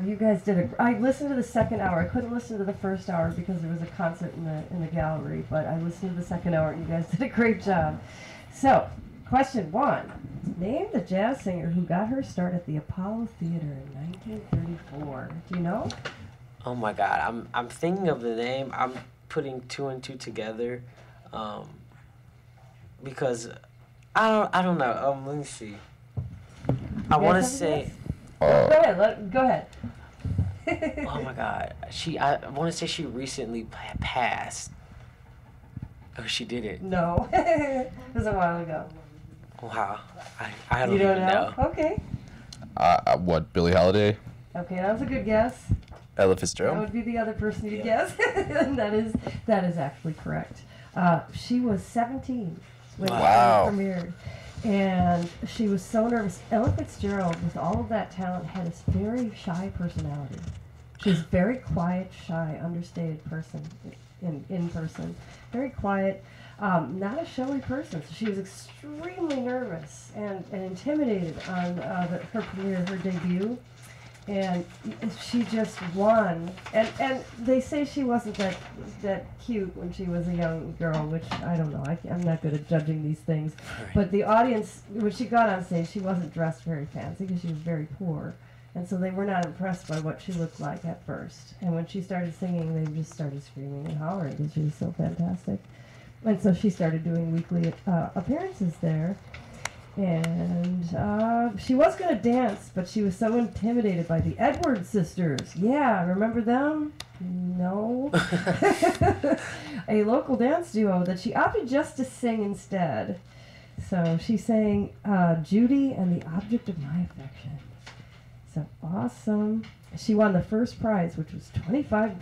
you guys did I listened to the second hour. I couldn't listen to the first hour because there was a concert in the gallery, but I listened to the second hour, and you guys did a great job. So, question 1. Name the jazz singer who got her start at the Apollo Theater in 1934. Do you know? Oh my God, I'm thinking of the name. I'm putting 2 and 2 together, because I don't know. Let me see. I want to say. Go ahead. Go ahead. Oh my God, I want to say she recently passed. Oh, she didn't. No, it was a while ago. Wow, I don't You don't even know? know. Okay. What, Billie Holiday? Okay, that was a good guess. Ella That Fitzgerald. would be the other person you'd guess. And that is actually correct. She was 17 when Wow. it premiered. And she was so nervous. Ella Fitzgerald, with all of that talent, had this very shy personality. She was a very quiet, shy, understated person in person. Very quiet, not a showy person. So she was extremely nervous and intimidated on her premiere, her debut. and she just won. And they say she wasn't that cute when she was a young girl, which I don't know. I'm not good at judging these things. But the audience, when she got on stage, she wasn't dressed very fancy because she was very poor. And so they were not impressed by what she looked like at first. And when she started singing, they just started screaming and hollering because she was so fantastic. And so she started doing weekly appearances there. And she was going to dance, but she was so intimidated by the Edwards sisters. Yeah, remember them? No. A local dance duo that she opted just to sing instead. So she sang Judy and the Object of My Affection. So awesome. She won the first prize, which was $25.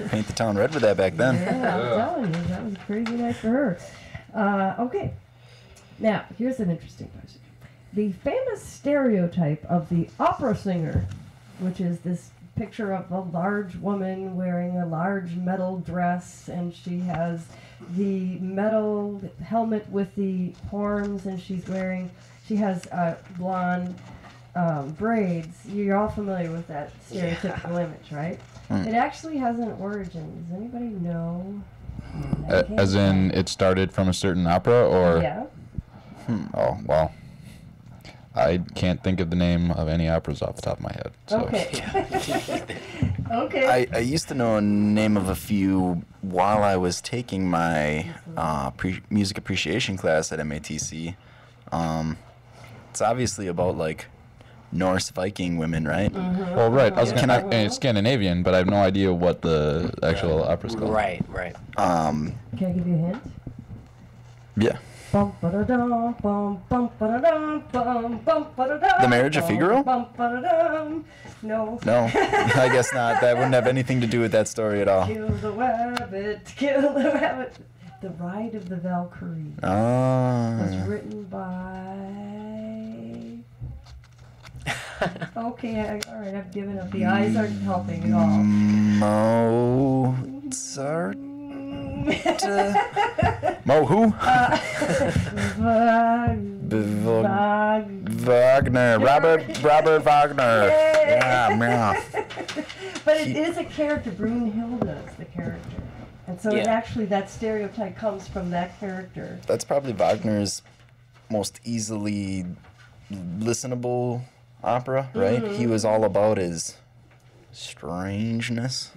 Paint the town red with that back then. Yeah, I'm telling you, that was a crazy night for her. Okay. Now, here's an interesting question. The famous stereotype of the opera singer, which is this picture of a large woman wearing a large metal dress, and she has the metal helmet with the horns, and she has blonde braids. You're all familiar with that stereotypical image, right? It actually has an origin. Does anybody know? As in, it started from a certain opera, or? Yeah. Oh, well. I can't think of the name of any operas off the top of my head. So. Okay. Okay. I used to know a name of a few while I was taking my music appreciation class at MATC. It's obviously about like Norse Viking women, right? Well, right. I was and it's Scandinavian, but I have no idea what the actual opera's called. Right. Can I give you a hint? Yeah. Bum ba-da-dum, bum bum ba-da-dum, bum bum ba-da-dum, The Marriage of Figaro? Bum ba-da-dum. No. No, I guess not. That wouldn't have anything to do with that story at all. Kill the rabbit, kill the rabbit. The Ride of the Valkyrie was Ah. written by. Okay, all right, I've given up. The eyes aren't helping at all. Mozart? Mo who? Wagner. Robert Wagner. Yay. Yeah. But it is a character. Brunhilde is the character. And so it Yeah. actually, that stereotype comes from that character. That's probably Wagner's most easily listenable opera, right? He was all about his strangeness.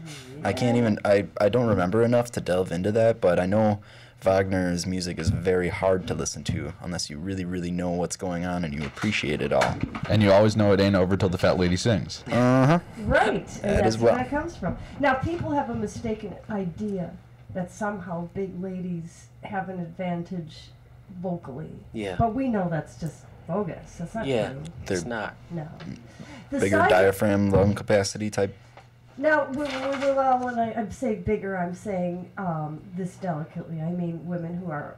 I can't even, I don't remember enough to delve into that, but I know Wagner's music is very hard to listen to unless you really, really know what's going on and you appreciate it all. And you always know it ain't over till the fat lady sings. Uh-huh. Right, and That that's as well. where that comes from. Now, people have a mistaken idea that somehow big ladies have an advantage vocally. Yeah. But we know that's just bogus. That's not Yeah. true. It's not. No. The Bigger size of- diaphragm, lung capacity type. Now, well, when I say bigger, I'm saying this delicately. I mean women who are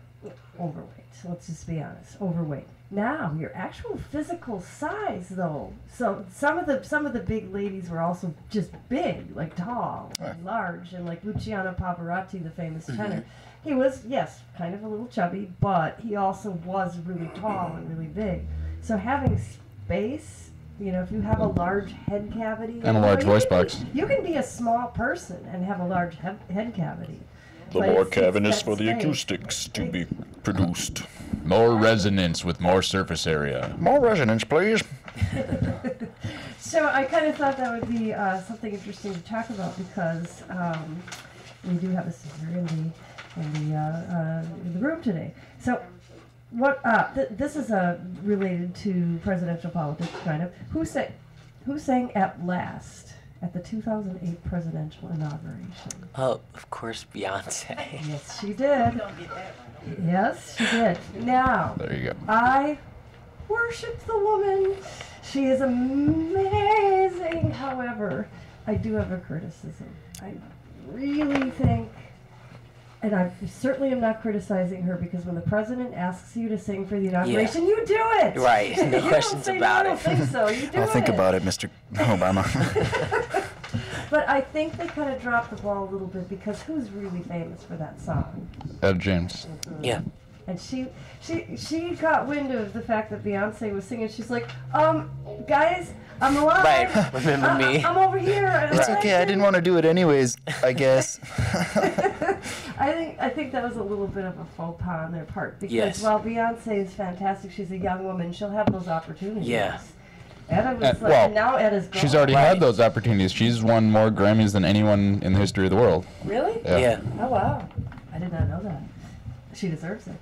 overweight. So let's just be honest, overweight. Now, your actual physical size, though. So some of the big ladies were also just big, like tall, and large, and like Luciano Pavarotti, the famous tenor. He was, yes, kind of a little chubby, but he also was really tall and really big. So having space. You know, if you have a large head cavity. And a large you voice can be- box. You can be a small person and have a large head cavity. The But more it's cavernous that for the space. acoustics to be produced. More resonance with more surface area. More resonance, please. So I kind of thought that would be something interesting to talk about because we do have a singer in the room today. So what? This is related to presidential politics, kind of. Who sang "At Last" at the 2008 presidential inauguration? Oh, of course, Beyonce. Yes, she did. Yes, she did. Now, There you go. I worship the woman. She is amazing. However, I do have a criticism. I really think, and I certainly am not criticizing her, because when the president asks you to sing for the inauguration, you do it. Right, no You questions don't say, about no, I it." don't think so. You do I'll think about it, Mr. Obama. But I think they kind of dropped the ball a little bit, because who's really famous for that song? Ed James. Yeah. And she got wind of the fact that Beyonce was singing. She's like, guys, I'm alive. Right, remember me. I'm over here. It's okay. I didn't want to do it anyways, I guess. I think that was a little bit of a faux pas on their part because Yes. while Beyonce is fantastic, she's a young woman. She'll have those opportunities. Yeah. Etta was like, well, and now Etta's gone. She's already Right. had those opportunities. She's won more Grammys than anyone in the history of the world. Really? Yeah. Yeah. Oh wow, I did not know that. She deserves it.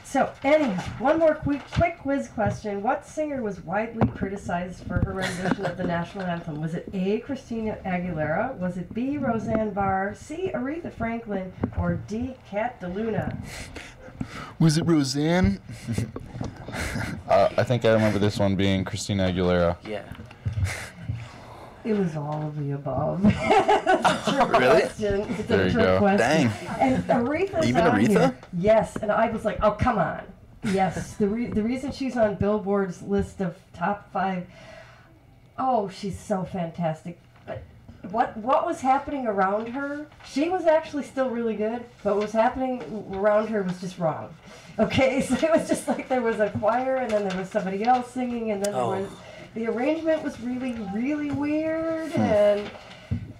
So anyhow, one more quick quiz question. What singer was widely criticized for her rendition of the national anthem? Was it A, Christina Aguilera? Was it B, Roseanne Barr? C, Aretha Franklin? Or D, Cat DeLuna? Was it Roseanne? I think I remember this one being Christina Aguilera. Yeah. It was all of the above. It's a trick Really? question. It's There a you trick go. question. Dang. And Aretha's Even on Aretha? here. Yes, and I was like, oh, come on. Yes, the reason she's on Billboard's list of top 5, oh, she's so fantastic. But what was happening around her, she was actually still really good, but what was happening around her was just wrong. Okay, so it was just like there was a choir, and then there was somebody else singing, and then there was... The arrangement was really, really weird, and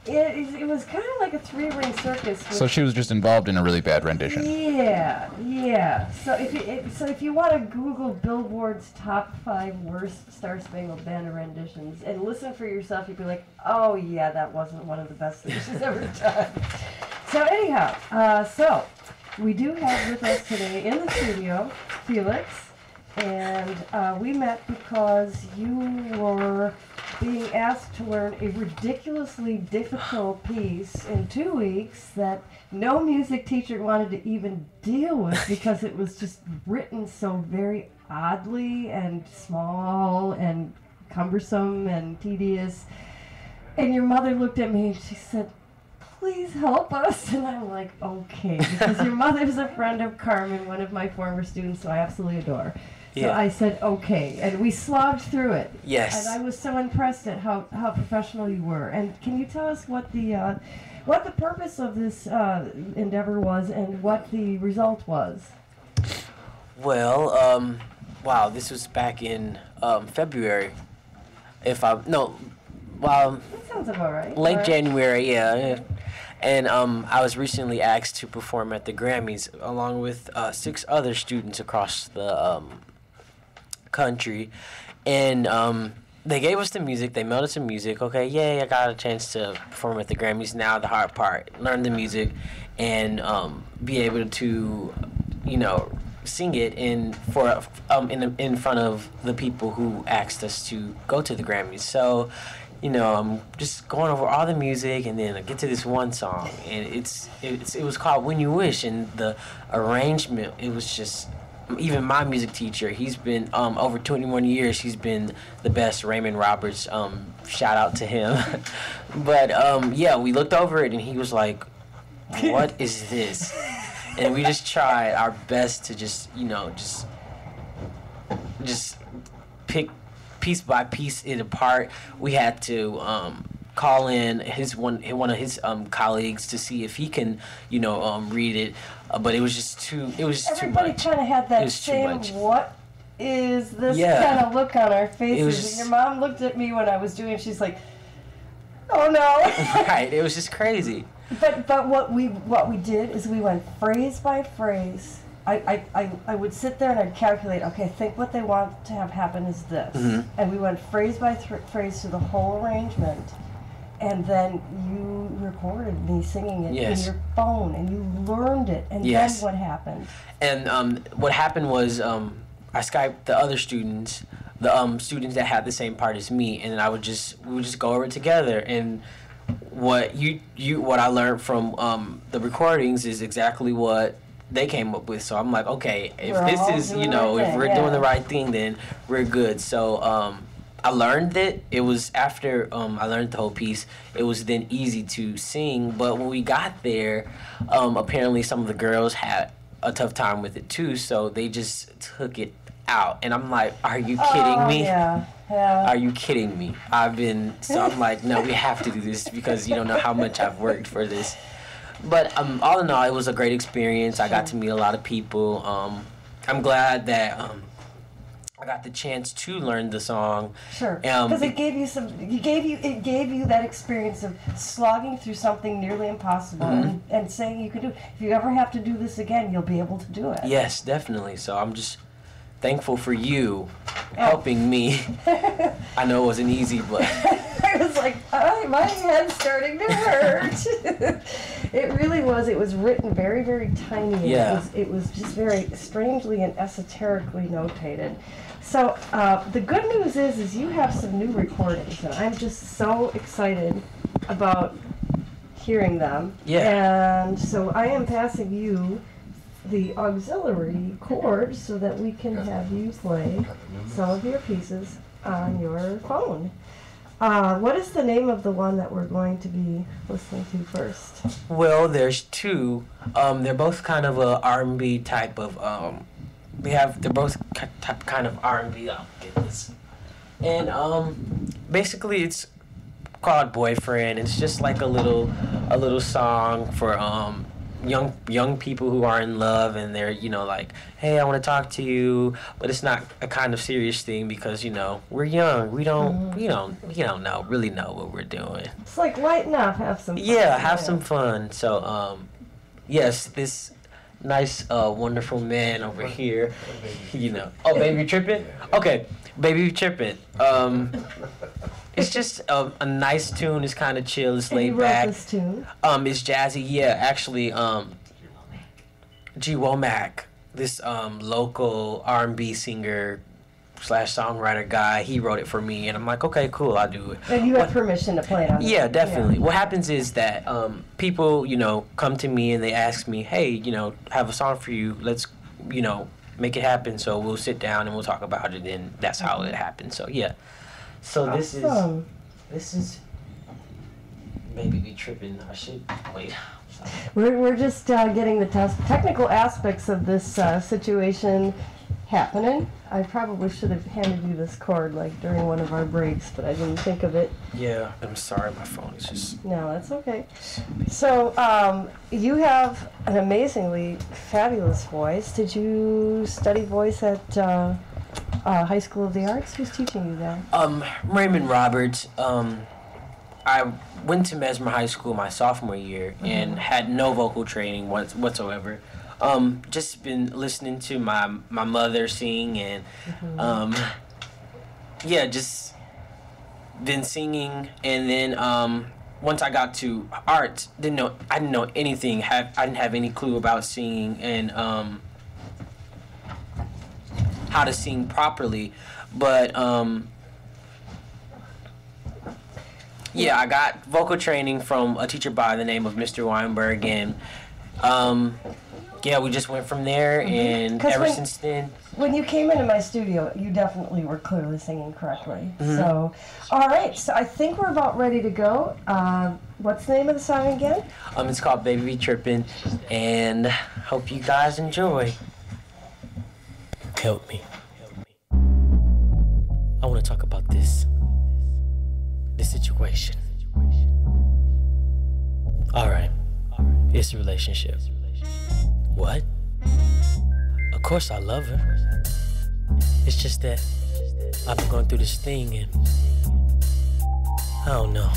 it was kind of like a 3-ring circus. So she was just involved in a really bad rendition. Yeah. So if you want to Google Billboard's top 5 worst Star Spangled Banner renditions and listen for yourself, you'd be like, oh yeah, that wasn't one of the best things she's ever done. So anyhow, so we do have with us today in the studio Felix. And we met because you were being asked to learn a ridiculously difficult piece in 2 weeks that no music teacher wanted to even deal with because it was just written so very oddly and small and cumbersome and tedious. And your mother looked at me and she said, please help us. And I'm like, okay, because your mother's a friend of Carmen, one of my former students, who I absolutely adore. So Yeah. I said, okay, and we slogged through it. Yes. And I was so impressed at how professional you were. And can you tell us what the purpose of this endeavor was and what the result was? Well, wow, this was back in February. That sounds about right. Late Or- January, yeah. And I was recently asked to perform at the Grammys along with 6 other students across the country. And they gave us the music. They mailed us the music. Okay, yay, I got a chance to perform at the Grammys. Now the hard part, learn the music and be able to, sing it in front of the people who asked us to go to the Grammys. So, I'm just going over all the music, and then I get to this one song, and it was called "When You Wish," and the arrangement, it was just. Even my music teacher, he's been over 21 years. He's been the best, Raymond Roberts. Shout out to him. But yeah, we looked over it, and he was like, "What is this?" And we just tried our best to just pick piece by piece it apart. We had to call in one of his colleagues to see if he can read it, but it was just too Everybody much. kind of had It that was too same much. what is this Yeah. kind of look on our faces. It was And just- your mom looked at me when I was doing it, she's like, oh no. Right, it was just crazy. But what we did is we went phrase by phrase. I would sit there and I'd calculate, okay, think what they want to have happen is this. Mm-hmm. And we went phrase by phrase through the whole arrangement. And then you recorded me singing it Yes. in your phone and you learned it. And Yes. then what happened? And what happened was I Skyped the other students, the students that had the same part as me, and then we would just go over it together. And what what I learned from the recordings is exactly what they came up with. So I'm like, okay, if We're this all is doing the right if thing, we're yeah. doing the right thing, then we're good. So I learned that it was after I learned the whole piece. It was then easy to sing. But when we got there, apparently some of the girls had a tough time with it too. So they just took it out, and I'm like, are you kidding me? Yeah. Are you kidding me? So I'm like, no, we have to do this because you don't know how much I've worked for this. But all in all, it was a great experience. I got to meet a lot of people. I'm glad that I got the chance to learn the song. Sure. Because it gave you that experience of slogging through something nearly impossible and saying you could do. If you ever have to do this again, you'll be able to do it. Yes, definitely. So I'm just thankful for you helping me. I know it wasn't easy, but I was like, my head's starting to hurt. It really was. It was written very, very tiny. And Yeah. It was just very strangely and esoterically notated. So the good news is you have some new recordings, and I'm just so excited about hearing them. Yeah. And so I am passing you the auxiliary chord so that we can have you play some of your pieces on your phone. What is the name of the one that we're going to be listening to first? well, there's two. They're both kind of a R&B type of. They're both kind of R&B. I'll get this. And basically it's called Boyfriend. It's just like a little song for young people who are in love, and they're like, hey, I want to talk to you, but it's not a kind of serious thing because we're young. We don't really know what we're doing. It's like lighten up, have some fun. Yeah, have some fun. So yes, this nice wonderful man over here, oh, Baby Trippin'? Okay, Baby Trippin'. It's just a nice tune. It's kind of chill. It's And you laid wrote back. this tune? It's jazzy. Yeah, actually, G. Womack, this local R&B singer / songwriter guy, he wrote it for me, and I'm like, okay, cool, I'll do it. And you have permission to play it on Yeah, it. definitely. What happens is that people, come to me and they ask me, hey, I have a song for you. Let's, make it happen. So we'll sit down and we'll talk about it, and that's how it happened. So yeah. So Awesome. this is maybe be tripping. I should wait. We're just getting the technical aspects of this situation happening. I probably should have handed you this chord like during one of our breaks, but I didn't think of it. Yeah, I'm sorry, my phone is just. No, that's okay. So you have an amazingly fabulous voice. Did you study voice at High School of the Arts? Who's teaching you that? Raymond Roberts. I went to Mesmer High School my sophomore year and had no vocal training whatsoever. Just been listening to my mother sing and just been singing, and then once I got to arts, I didn't know anything. I didn't have any clue about singing and how to sing properly, but I got vocal training from a teacher by the name of Mr. Weinberg, and we just went from there, and 'Cause ever since then. When you came into my studio, you definitely were clearly singing correctly. So, all right. So I think we're about ready to go. What's the name of the song again? It's called Baby Be Trippin', and hope you guys enjoy. Help me. I want to talk about this situation. All right, it's a relationship. What? Of course I love her. It's just that I've been going through this thing, and I don't know.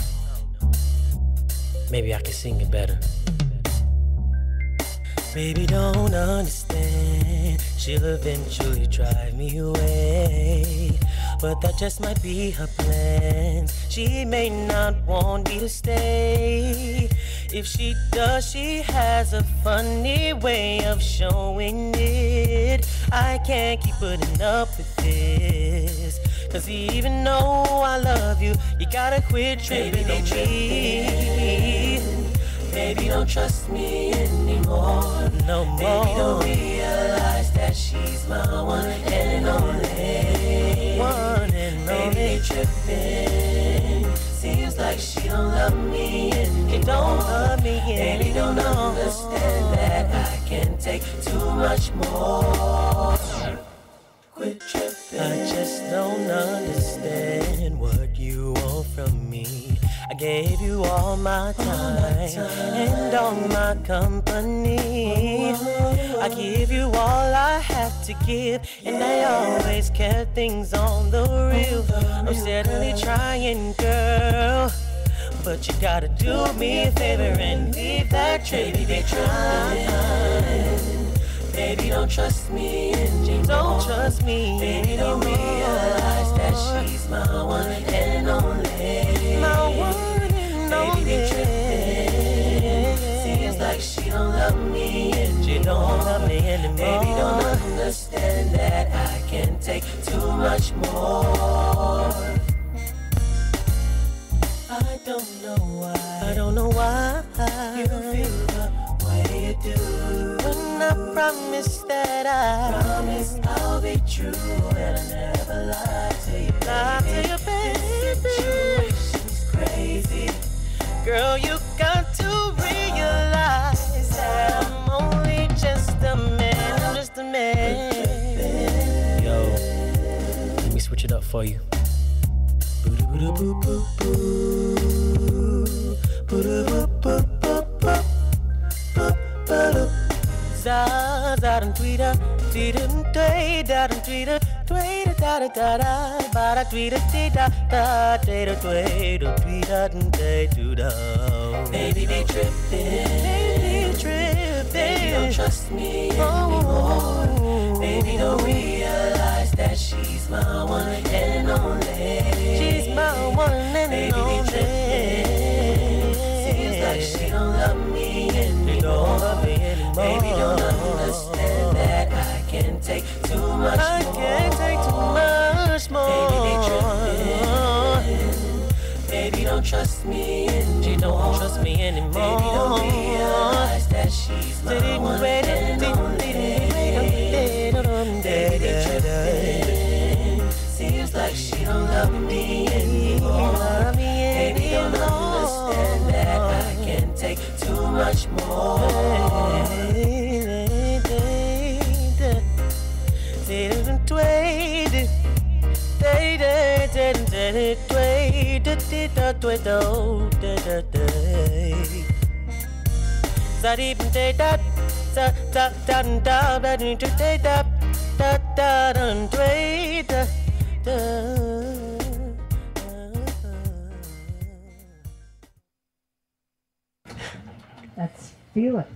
Maybe I can sing it better. Baby don't understand. She'll eventually drive me away, but that just might be her plan. She may not want me to stay. If she does, she has a funny way of showing it. I can't keep putting up with this, 'cause even though I love you, you gotta quit tripping on me. Baby, don't trust me anymore. No more. Baby, don't realize that she's my one and only. One and only. Baby, tripping. Seems like she don't love me anymore. She don't love me anymore. Baby, don't understand that I can take too much more. Quit tripping. I just don't understand what you want from me. I gave you all my time and all my company. I give you all I have to give, and I always kept things on the real. I'm steadily trying, girl, but you gotta do me a favor and leave that baby trying. Baby, don't trust me anymore. Don't trust me. Baby, don't realize that she's my one and only. My one and only. Baby, be tripping. Seems like she don't love me anymore. She don't love me anymore. Baby, don't understand that I can take too much more. I don't know why. I don't know why you feel the way you do. When I promise that I promise I'll be true and I never lie to you. Lie to you, baby. This situation's crazy. Girl, you got to realize that I'm only just a man. I'm just a man. Yo, let me switch it up for you. Baby, be tripping. Baby, don't trust me anymore. Baby, don't realize that she's my one and only. She's my one and only. Seems like she don't love me anymore. Baby, don't understand that I can take too much more. I can't take too much more. Baby, be tripping. Baby, don't trust me anymore. She don't trust me anymore. Baby, don't realize that she's my one and only. Baby, be tripping. Seems like she don't love me anymore. Baby, don't understand that I can take too much more. That's Felix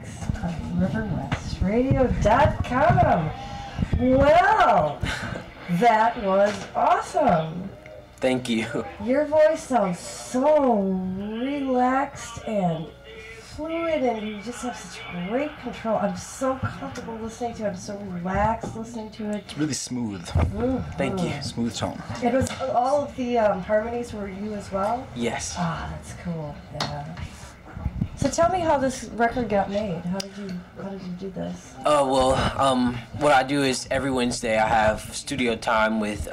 of RiverWestRadio.com. Well, that was awesome. Thank you. Your voice sounds so relaxed and fluid, and you just have such great control. I'm so comfortable listening to it. I'm so relaxed listening to it. It's really smooth. Thank you. Smooth tone. It was all of the harmonies were you as well? Yes. Ah, that's cool. Yeah. So tell me how this record got made. How did you do this? Well, what I do is every Wednesday I have studio time with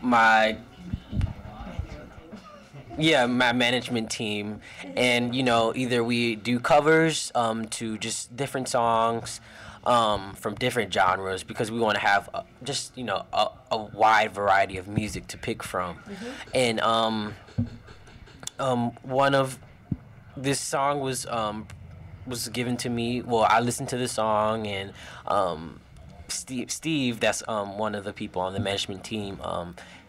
my management team, and either we do covers to just different songs from different genres, because we want to have just a wide variety of music to pick from. And one of this song was given to me. Well, I listened to the song, and Steve, that's one of the people on the management team,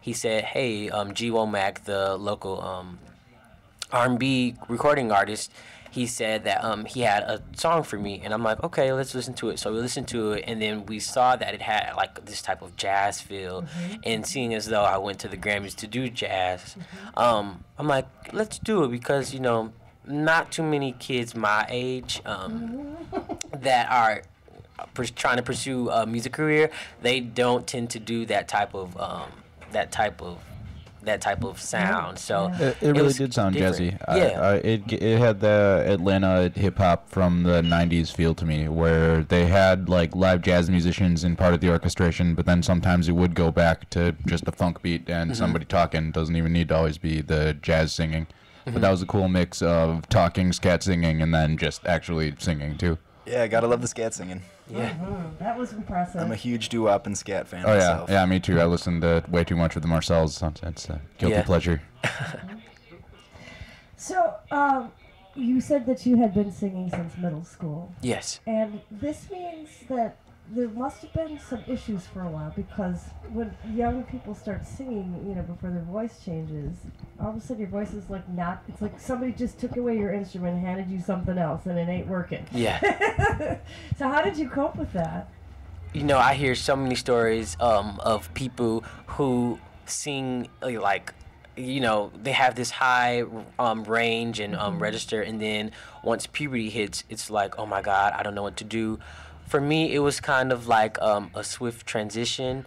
he said, hey, G. Womack, the local R&B recording artist, he said that he had a song for me, and I'm like, okay, let's listen to it. So we listened to it, and then we saw that it had like this type of jazz feel, and seeing as though I went to the Grammys to do jazz, I'm like, let's do it, because not too many kids my age that are trying to pursue a music career, they don't tend to do that type of sound. So it really did sound different. jazzy. Yeah. It had the Atlanta hip hop from the '90s feel to me, where they had like live jazz musicians in part of the orchestration, but then sometimes it would go back to just a funk beat and somebody talking. Doesn't even need to always be the jazz singing. But that was a cool mix of talking, scat singing, and then just actually singing too. Yeah, gotta love the scat singing. Yeah. That was impressive. I'm a huge doo-wop and scat fan Oh myself. yeah, me too. I listened to way too much of the Marcells. It's a guilty Yeah. pleasure. So, you said that you had been singing since middle school, Yes. and this means that there must have been some issues for a while, because when young people start singing, before their voice changes, all of a sudden your voice is like not, it's like somebody just took away your instrument and handed you something else and it ain't working. Yeah. So how did you cope with that? I hear so many stories of people who sing like, they have this high range and register, and then once puberty hits, it's like, oh my God, I don't know what to do. For me, it was kind of like a swift transition.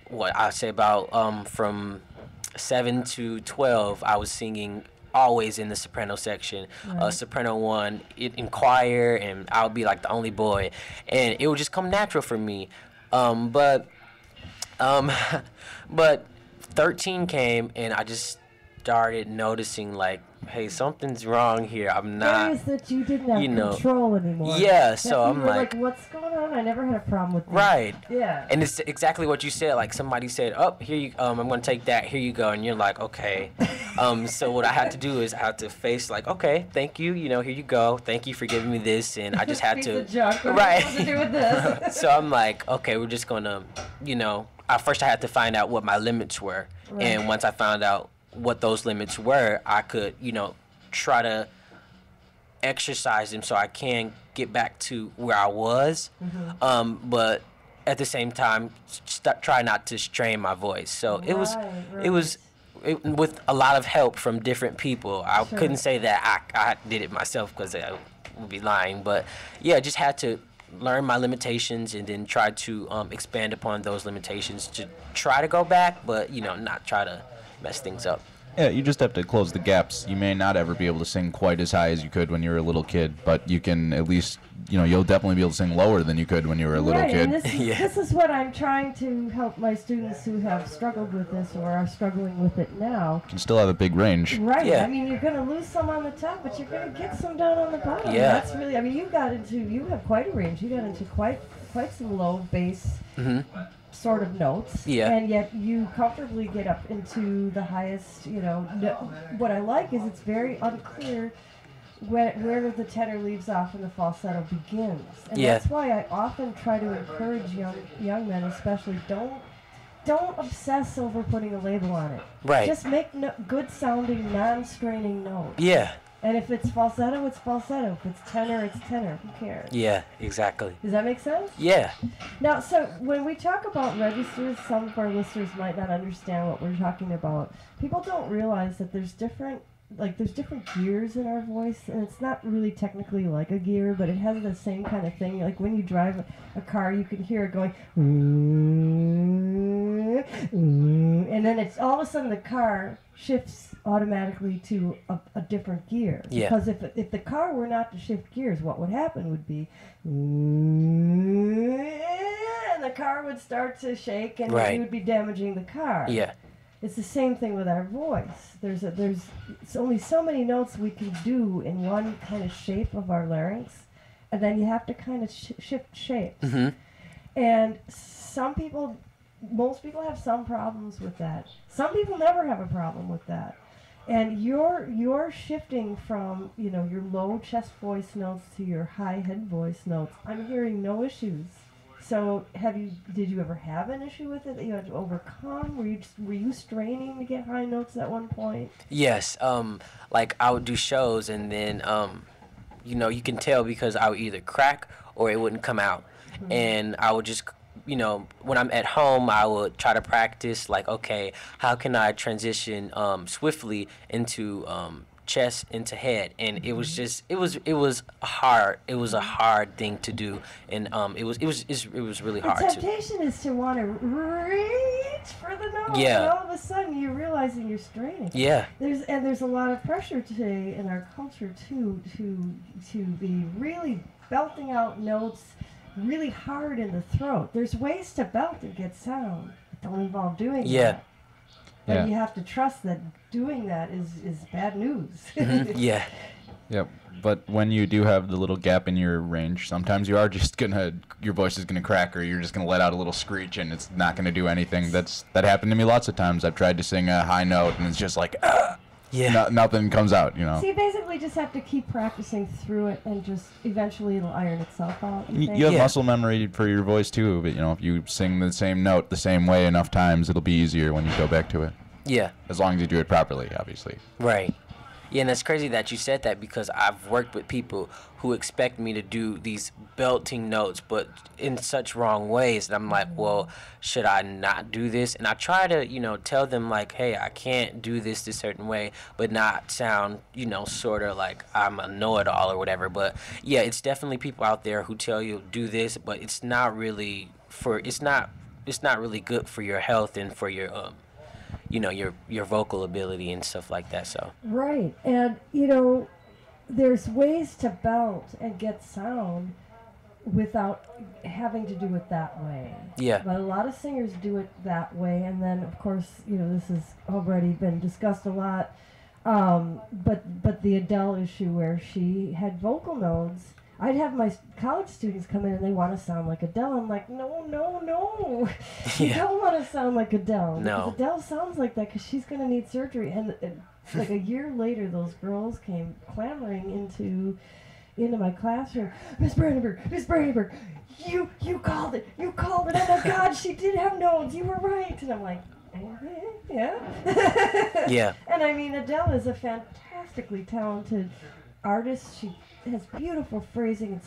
What I say about from 7 to 12, I was singing always in the soprano section, soprano 1 in choir, and I would be like the only boy, and it would just come natural for me. But 13 came, and I just started noticing like, hey, something's wrong here. I'm not. Areas that you didn't have control anymore. Yeah, That so you I'm were like, what's going on? I never had a problem with this. right. Yeah. And it's exactly what you said. Like somebody said, "Oh, here you. I'm gonna take that. Here you go." And you're like, "Okay." So what I had to do is I had to face like, "Okay, thank you. Here you go. Thank you for giving me this." And I just had Piece to. of junk. What am I Right. supposed to do with this? So I'm like, okay, we're just gonna, at first I had to find out what my limits were, Right. and once I found out what those limits were, I could, try to exercise them so I can get back to where I was, but at the same time, try not to strain my voice. So it was, with a lot of help from different people. I Sure. couldn't say that I did it myself because I would be lying, but yeah, just had to learn my limitations and then try to expand upon those limitations to try to go back, but not try to mess things up. Yeah, you just have to close the gaps. You may not ever be able to sing quite as high as you could when you were a little kid, but you can at least, you'll definitely be able to sing lower than you could when you were a little Right, kid. and this is what I'm trying to help my students who have struggled with this or are struggling with it now. You can still have a big range. Right. Yeah. I mean, you're going to lose some on the top, but you're going to get some down on the bottom. Yeah. That's really, I mean, you have quite a range. You got into quite some low bass sort of notes. Yeah. And yet you comfortably get up into the highest, what I like is it's very unclear where the tenor leaves off and the falsetto begins. And Yeah. that's why I often try to encourage young men especially, don't obsess over putting a label on it. Right. Just make good sounding, non-straining notes. Yeah. And if it's falsetto, it's falsetto. If it's tenor, it's tenor. Who cares? Yeah, exactly. Does that make sense? Yeah. Now, so when we talk about registers, some of our listeners might not understand what we're talking about. People don't realize that there's different gears in our voice, and it's not really technically like a gear, but it has the same kind of thing. Like when you drive a car, you can hear it going, and then it's all of a sudden the car shifts automatically to a different gear. Yeah. Because if the car were not to shift gears, what would happen would be, and the car would start to shake, and Right. you would be damaging the car. Yeah. It's the same thing with our voice. It's only so many notes we can do in one kind of shape of our larynx, and then you have to kind of shift shapes. And most people have some problems with that. Some people never have a problem with that. And you're shifting from, your low chest voice notes to your high head voice notes. I'm hearing no issues. So did you ever have an issue with it that you had to overcome? Were you straining to get high notes at one point? Yes. Like I would do shows, and then you can tell because I would either crack or it wouldn't come out. And I would just when I'm at home, I would try to practice like, okay, how can I transition swiftly into chest into head, and it was hard. It was a hard thing to do, and it was really The hard to. temptation is to want to reach for the note, Yeah. and all of a sudden you're realizing you're straining. Yeah. There's a lot of pressure today in our culture too to be really belting out notes really hard in the throat. There's ways to belt and get sound that don't involve doing Yeah. that. Yeah. And you have to trust that doing that is bad news. Yeah. Yep. But when you do have the little gap in your range, sometimes you are just your voice is gonna crack, or you're just gonna let out a little screech, and it's not gonna do anything. That happened to me lots of times. I've tried to sing a high note, and it's just like, Yeah. nothing comes out, you know. So you basically just have to keep practicing through it, and just eventually it'll iron itself out. You think? You have Yeah. muscle memory for your voice too, but you know, if you sing the same note the same way enough times, it'll be easier when you go back to it. Yeah. As long as you do it properly, obviously. Right. Yeah, and it's crazy that you said that, because I've worked with people who expect me to do these belting notes, but in such wrong ways. And I'm like, well, should I not do this? And I try to, tell them, like, hey, I can't do this certain way, but not sound, sort of like I'm a know-it-all or whatever. But yeah, it's definitely people out there who tell you do this, but it's not really really good for your health and for your your vocal ability and stuff like that. So Right, and there's ways to belt and get sound without having to do it that way. yeah, But a lot of singers do it that way, and then of course, this has already been discussed a lot. But the Adele issue, where she had vocal nodes. I'd have my college students come in and they want to sound like Adele. I'm like, no. You Yeah. don't want to sound like Adele. No. Because Adele sounds like that because she's going to need surgery. And like a year later, those girls came clamoring into my classroom. Miss Brandenburg, you called it. Oh my God, she did have nodes. You were right. And I'm like, yeah. yeah, And I mean, Adele is a fantastically talented artist. She has beautiful phrasing and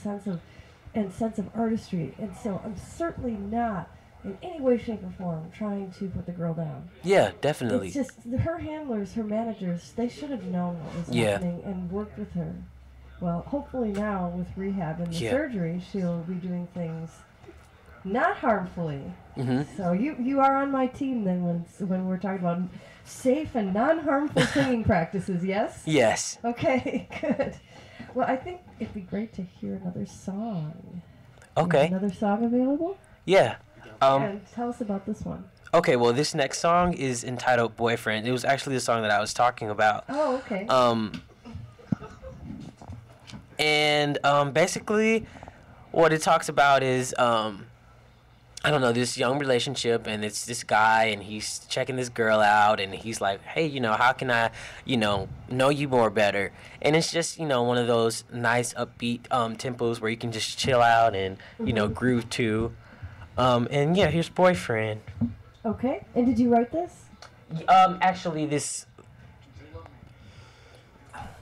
sense of artistry. And so I'm certainly not in any way, shape, or form trying to put the girl down. yeah, definitely. It's just her handlers, her managers, they should have known what was Yeah. happening and worked with her. Well, hopefully now with rehab and the Yeah. surgery, she'll be doing things not harmfully. hmm So you are on my team then when we're talking about safe and non-harmful singing practices, yes? Yes. Okay, good. Well, I think it'd be great to hear another song. Okay. Another song available? Yeah. And tell us about this one. Okay, well, this next song is entitled Boyfriend. It was actually the song that I was talking about. Oh, okay. Basically, what it talks about is, I don't know, this young relationship, and it's this guy, and he's checking this girl out, and he's like, hey, how can I, know you more better? And it's just, one of those nice upbeat tempos where you can just chill out and, groove to. And yeah, here's Boyfriend. Okay. And did you write this? Actually, this.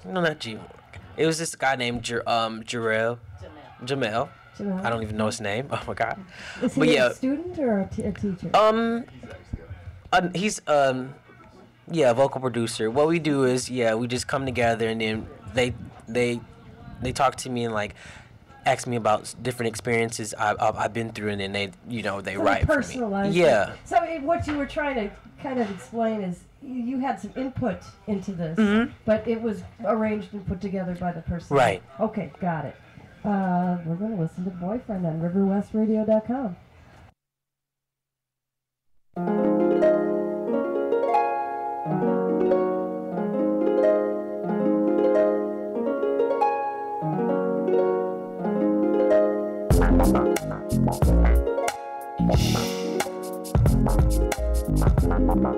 No, not G. It was this guy named Jamel. Jamel? I don't even know his name. Oh my God. Is he But yeah. a student or a teacher? He's a vocal producer. What we do is, we just come together, and then they talk to me and like ask me about different experiences I've been through, and then they So write for me. personalized Yeah. it. So what you were trying to kind of explain is you had some input into this, but it was arranged and put together by the person. Right. Okay, got it. We're going to listen to Boyfriend on riverwestradio.com.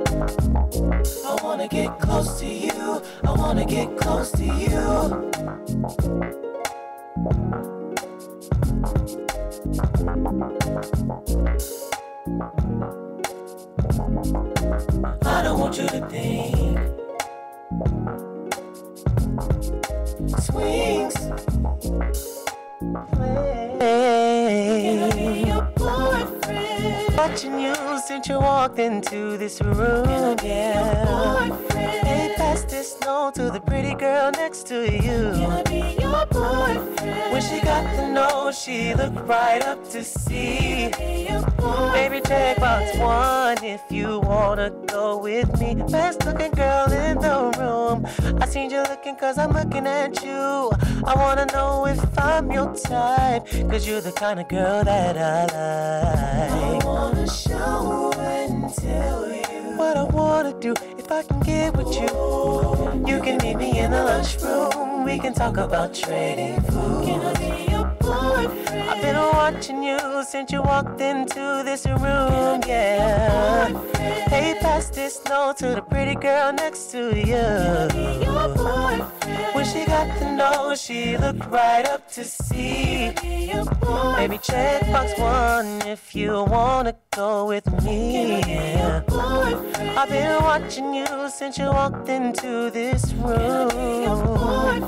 I wanna get close to you. I wanna get close to you. I don't want you to think swings. Can I be your boyfriend? Watching you since you walked into this room. Can I be your boyfriend? Hey, pass this note to the pretty girl next to you. Can I be your boyfriend? When she got the note, she looked right up to see. Be your boyfriend? Baby, check box 1 if you wanna go with me. Best looking girl in the room. I seen you looking cause I'm looking at you. I wanna know if I'm your type, cause you're the kind of girl that I like. I wanna show and tell you What I wanna do if I can get with you. You can meet me in the lunchroom. We can talk about trading food. Can I be your boyfriend? boyfriend. I've been watching you since you walked into this room, yeah. Hey, pass this note to the pretty girl next to you. Your boyfriend. When she got to know, she looked right up to see. Your boyfriend. Baby, check box 1 if you wanna go with me. Yeah. Boyfriend. I've been watching you since you walked into this room.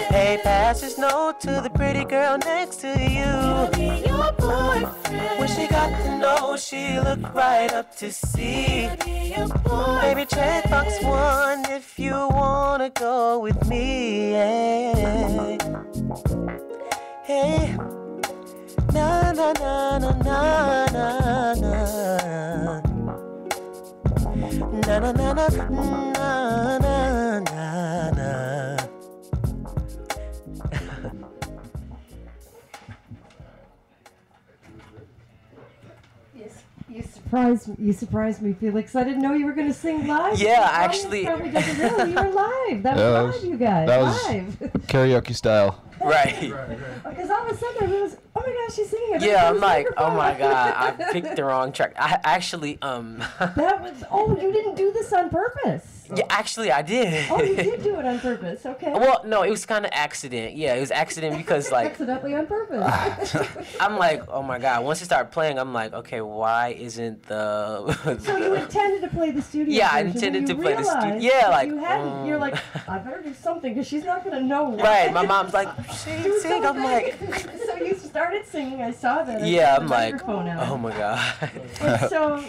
Hey, pass this note to the pretty girl next to you. Your boyfriend. When she got to know, she looked right up to see. Your boyfriend. Baby, check box 1 if you wanna go with me. Yeah. Hey, na na na na na na na. Na na na na na na na na. You surprised me, Felix. I didn't know you were going to sing live. Yeah, The audience actually- probably doesn't know you were live. That Yeah, was live, you guys. that was- live. Karaoke style. Right. Because all of a sudden I was, oh my gosh, she's singing. I better Yeah, put I'm this like, oh microphone my on. god, I picked the wrong track. I actually, That was, oh, you didn't do this on purpose. yeah, actually I did. Oh, you did do it on purpose. Okay. Well, no, it was kind of accident. Yeah, it was accident because like Accidentally on purpose. I'm like, oh my god. Once it started playing, I'm like, okay, why isn't the? So you intended to play the studio Yeah, I version, but intended you to play the studio- realized yeah, that like, you hadn't. You're like, I better do something because she's not gonna know. What. Right. My mom's like, Do sing. I'm like, something. So you started singing. I saw that. I yeah. took I'm the like, microphone out. oh my god. And so,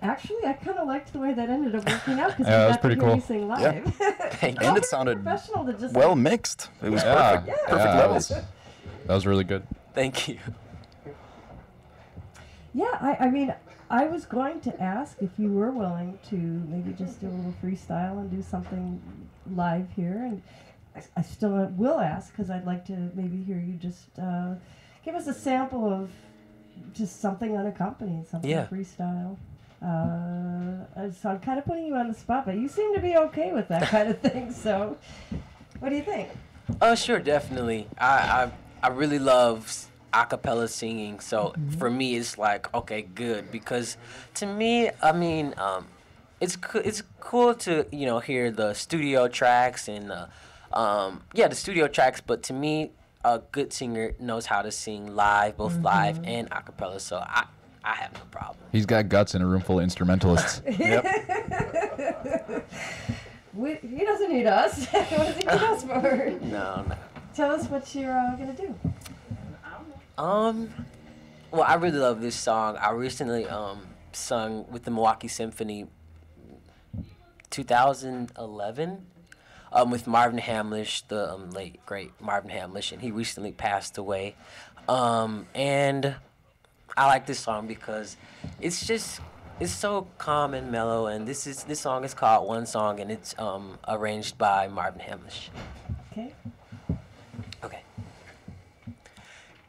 actually, I kind of liked the way that ended up working out because Yeah, it we was got pretty to hear cool. you sing live. Thank you. And You're it sounded professional to just well like, mixed. It was Yeah, perfect. Yeah. Perfect yeah, levels. That was really good. Thank you. yeah. I mean, I was going to ask if you were willing to maybe just do a little freestyle and do something live here, and I still will ask because I'd like to maybe hear you just give us a sample of just something unaccompanied, something Yeah. freestyle. So I'm kind of putting you on the spot, but you seem to be okay with that kind of thing. So, what do you think? Oh, sure, definitely. I really love a cappella singing. So for me, it's like, okay, good, because to me, I mean, it's cool to hear the studio tracks and the studio tracks. But to me, a good singer knows how to sing live, both live and a cappella. So I have no problem. He's got guts in a room full of instrumentalists. Yep. He doesn't need us. What does he need us for? No. Tell us what you're gonna do. Well, I really love this song. I recently sung with the Milwaukee Symphony 2011 with Marvin Hamlish, the late great Marvin Hamlish, and he recently passed away. And I like this song because it's so calm and mellow. And this song is called One Song, and it's arranged by Marvin Hamlish. Okay. Okay.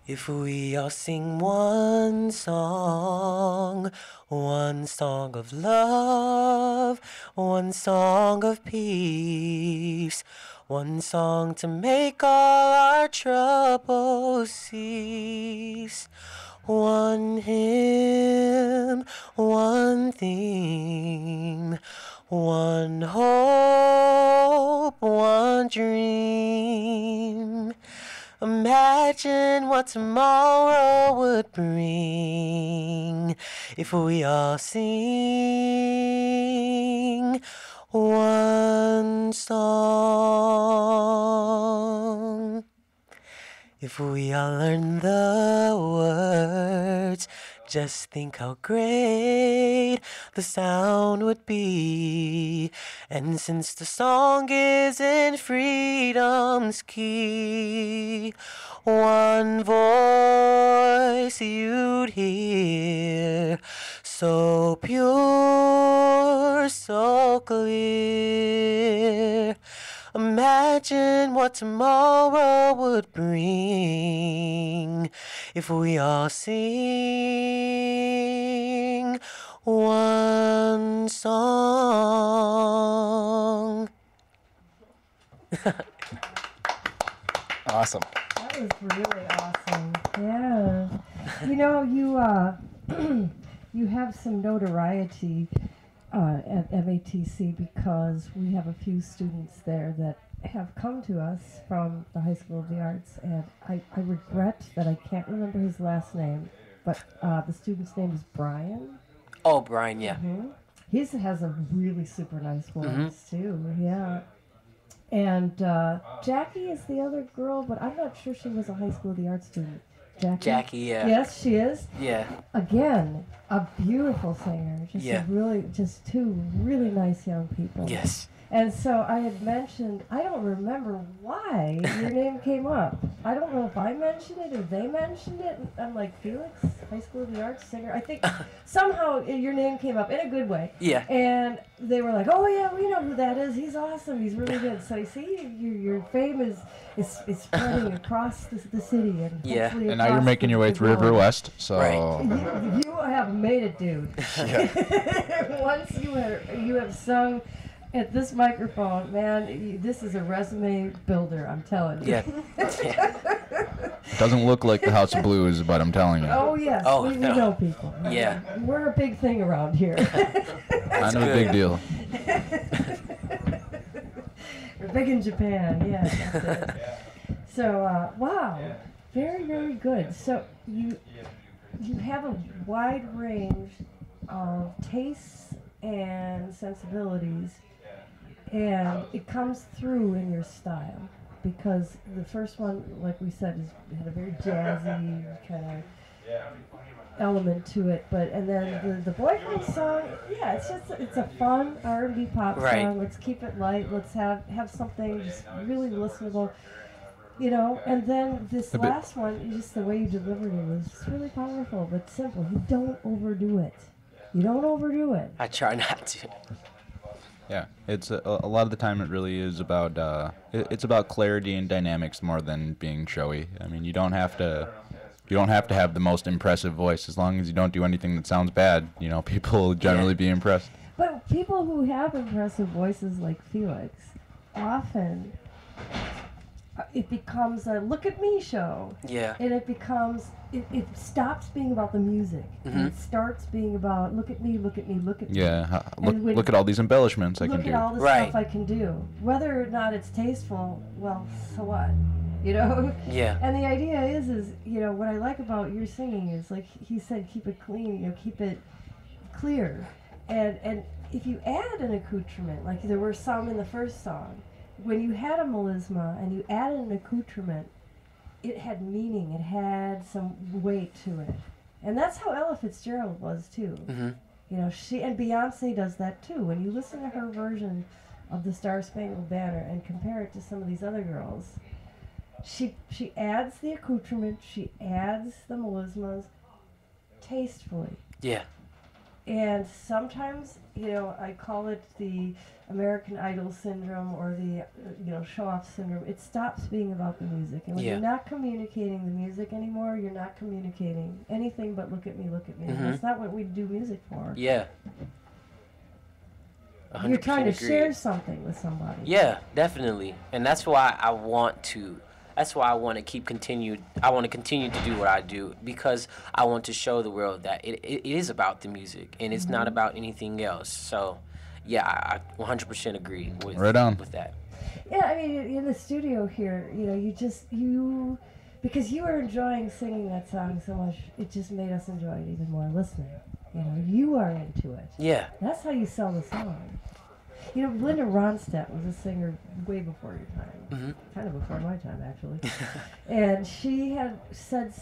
If we all sing one song of love, one song of peace, one song to make all our troubles cease. One hymn, one theme, one hope, one dream. Imagine what tomorrow would bring if we all sing one song. If we all learn the words, just think how great the sound would be. And since the song is in freedom's key, one voice you'd hear, so pure, so clear. Imagine what tomorrow would bring if we all sing one song. Awesome. That was really awesome. Yeah. You know, you have some notoriety at MATC because we have a few students there that have come to us from the High School of the Arts, and I regret that I can't remember his last name, but the student's name is Brian. Oh, Brian, yeah. He has a really super nice voice too. Yeah. And Jackie is the other girl, but I'm not sure she was a High School of the Arts student. Jackie, yeah. Yes, she is. Yeah. Again, a beautiful singer. Just two really nice young people. Yes. And so I had mentioned, I don't remember why your name came up. I don't know if I mentioned it or they mentioned it. I'm like, Felix, High School of the Arts singer. I think somehow your name came up in a good way. Yeah. And they were like, oh yeah, we know who that is. He's awesome. He's really good. So you see, your fame is spreading across the city. And Yeah. hopefully And now you're across making your way the through River globe. West, so Right. You have made it, dude. Once you have sung at this microphone, man, this is a resume builder, I'm telling you. Yeah. it doesn't look like the House of Blues, but I'm telling you. Oh, yes. Oh, we no. know people. Yeah. We're a big thing around here. Kind of a big deal. We're big in Japan, yeah. That's it. So, wow. Very, very good. So, you have a wide range of tastes and sensibilities, and it comes through in your style, because the first one, like we said, had a very jazzy kind of element to it, and then the boyfriend song, yeah, it's a fun R&B pop Right. song. Let's keep it light. Let's have something just really listenable, you know. And then this A bit- last one, just the way you delivered it was really powerful but simple. You don't overdo it. You don't overdo it. I try not to. Yeah, it's a lot of the time it really is about it's about clarity and dynamics more than being showy. I mean, you don't have to have the most impressive voice as long as you don't do anything that sounds bad. You know, people will generally be impressed. But people who have impressive voices like Felix, often it becomes a look at me show. Yeah. And it becomes, it stops being about the music. And it starts being about look at me, look at me, look at me. Yeah, And when- look at all these embellishments I can Look do. at all the Right. stuff I can do. Whether or not it's tasteful, well, so what? You know? Yeah. And the idea is, you know, what I like about your singing is, like he said, keep it clean, you know, keep it clear. And if you add an accoutrement, like there were some in the first song, when you had a melisma and you added an accoutrement, it had meaning, it had some weight to it. And that's how Ella Fitzgerald was too. You know, she and Beyonce does that too. When you listen to her version of the Star Spangled Banner and compare it to some of these other girls, she adds the accoutrement, she adds the melismas tastefully. Yeah. And sometimes, you know, I call it the American Idol syndrome or the, you know, show-off syndrome. It stops being about the music. And when Yeah. you're not communicating the music anymore, you're not communicating anything but look at me, look at me. That's not what we do music for. Yeah. You're trying to 100% agree. share something with somebody. Yeah, definitely. And that's why I want to continue to do what I do, because I want to show the world that it is about the music and it's not about anything else. So, yeah, I 100% agree with Right on. with that. Yeah, I mean, in the studio here, you know, because you were enjoying singing that song so much, it just made us enjoy it even more listening. You know, you are into it. Yeah. That's how you sell the song. You know, Linda Ronstadt was a singer way before your time. Kind of before my time, actually. And she had a saying,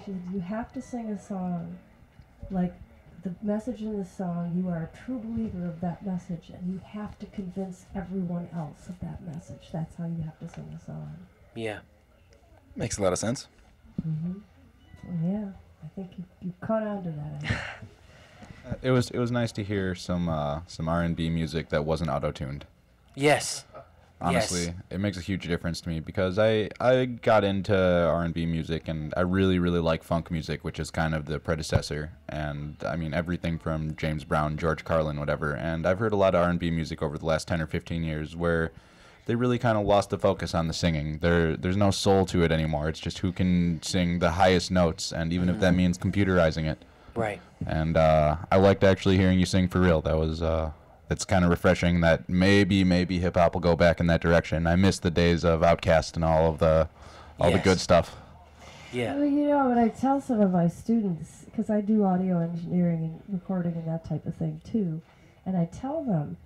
she said, you have to sing a song like the message in the song, you are a true believer of that message, and you have to convince everyone else of that message. That's how you have to sing a song. Yeah. Makes a lot of sense. Well, yeah, I think you caught on to that. I think. It was nice to hear some R&B music that wasn't auto-tuned. Yes. Honestly, Yes. it makes a huge difference to me because I got into R&B music and I really, really like funk music, which is kind of the predecessor. And I mean, everything from James Brown, George Carlin, whatever. And I've heard a lot of R&B music over the last 10 or 15 years where they really kind of lost the focus on the singing. There's no soul to it anymore. It's just who can sing the highest notes, and even if that means computerizing it. Right. And I liked actually hearing you sing for real. That was it's kind of refreshing. That maybe hip hop will go back in that direction. I miss the days of Outkast and all the Yes. good stuff. Yeah. Well, you know, when I tell some of my students, because I do audio engineering and recording and that type of thing too, and I tell them,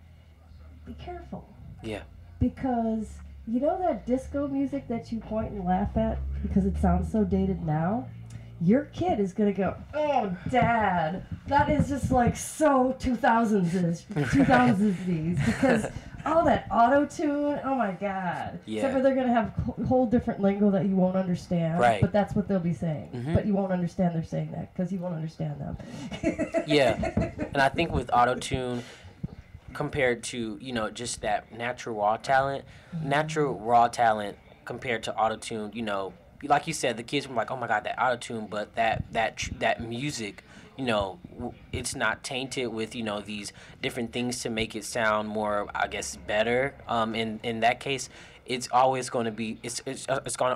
be careful. Yeah. Because you know that disco music that you point and laugh at because it sounds so dated now? Your kid is going to go, oh, Dad, that is just like so 2000s because all that auto-tune, oh my God. Yeah. Except for they're going to have whole different lingo that you won't understand. Right. But that's what they'll be saying. Mhm. But you won't understand they're saying that because you won't understand them. Yeah. And I think with auto-tune, compared to, you know, just that natural raw talent compared to auto-tune, you know, like you said, the kids were like, oh my God, that auto-tune, but that music, you know, it's not tainted with, you know, these different things to make it sound more, I guess, better. In that case, it's always going to be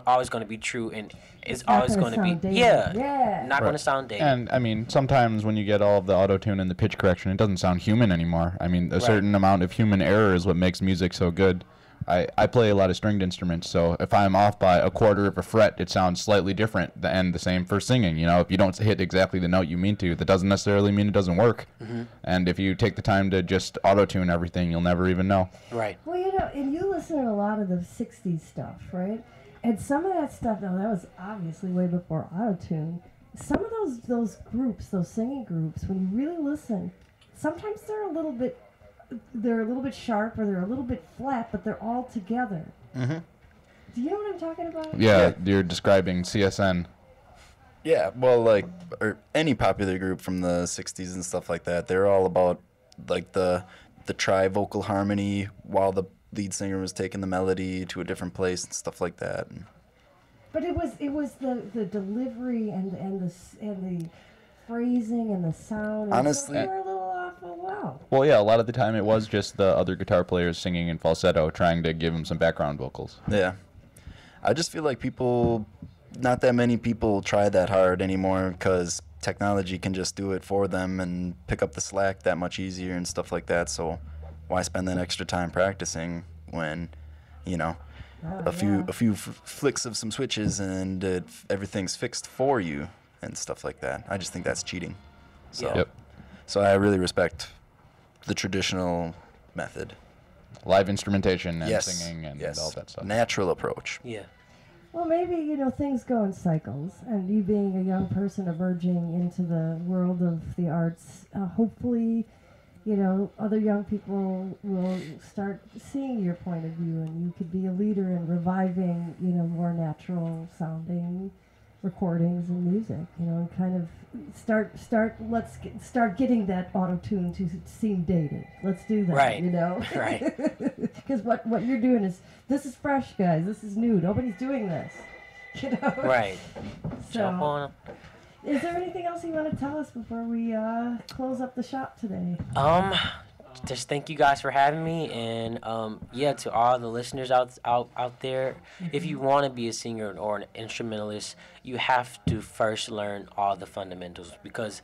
always going to be true, and it's not always gonna going to be sound dated. Yeah. not going to sound dated. And I mean, sometimes when you get all of the auto-tune and the pitch correction, it doesn't sound human anymore. I mean, a certain amount of human error is what makes music so good. I play a lot of stringed instruments, so if I'm off by a quarter of a fret, it sounds slightly different, and the same for singing. You know, if you don't hit exactly the note you mean to, that doesn't necessarily mean it doesn't work. Mm-hmm. And if you take the time to just auto-tune everything, you'll never even know. Right. Well, you know, and you listen to a lot of the 60s stuff, right? And some of that stuff, now that was obviously way before autotune. Some of those groups, those singing groups, when you really listen, sometimes they're a little bit sharp or they're a little bit flat, but they're all together. Mm-hmm. Do you know what I'm talking about? Yeah, you're describing CSN. Yeah, well, like, or any popular group from the 60s and stuff like that, they're all about, like, the tri-vocal harmony while the lead singer was taking the melody to a different place and stuff like that. But it was the delivery and the phrasing and the sound. Honestly- and so they were a little off. Oh, wow. Well, yeah, a lot of the time it was just the other guitar players singing in falsetto, trying to give them some background vocals. Yeah. I just feel like not that many people try that hard anymore because technology can just do it for them and pick up the slack that much easier and stuff like that. So why spend that extra time practicing when, you know, a few flicks of some switches and everything's fixed for you and stuff like that. I just think that's cheating. So, Yep. so I really respect the traditional method. Live instrumentation and Yes. singing and Yes. all that stuff. Natural approach. Yeah. Well, maybe, you know, things go in cycles, and you being a young person emerging into the world of the arts, hopefully, you know, other young people will start seeing your point of view, and you could be a leader in reviving, you know, more natural sounding recordings and music, you know, and kind of start getting that auto-tune to seem dated. Let's do that, Right. you know? Right. Because what you're doing this is fresh, guys. This is new. Nobody's doing this. You know? Right. So, Jump on 'em. is there anything else you want to tell us before we close up the shop today? Just thank you guys for having me, and yeah, to all the listeners out there, if you want to be a singer or an instrumentalist, you have to first learn all the fundamentals, because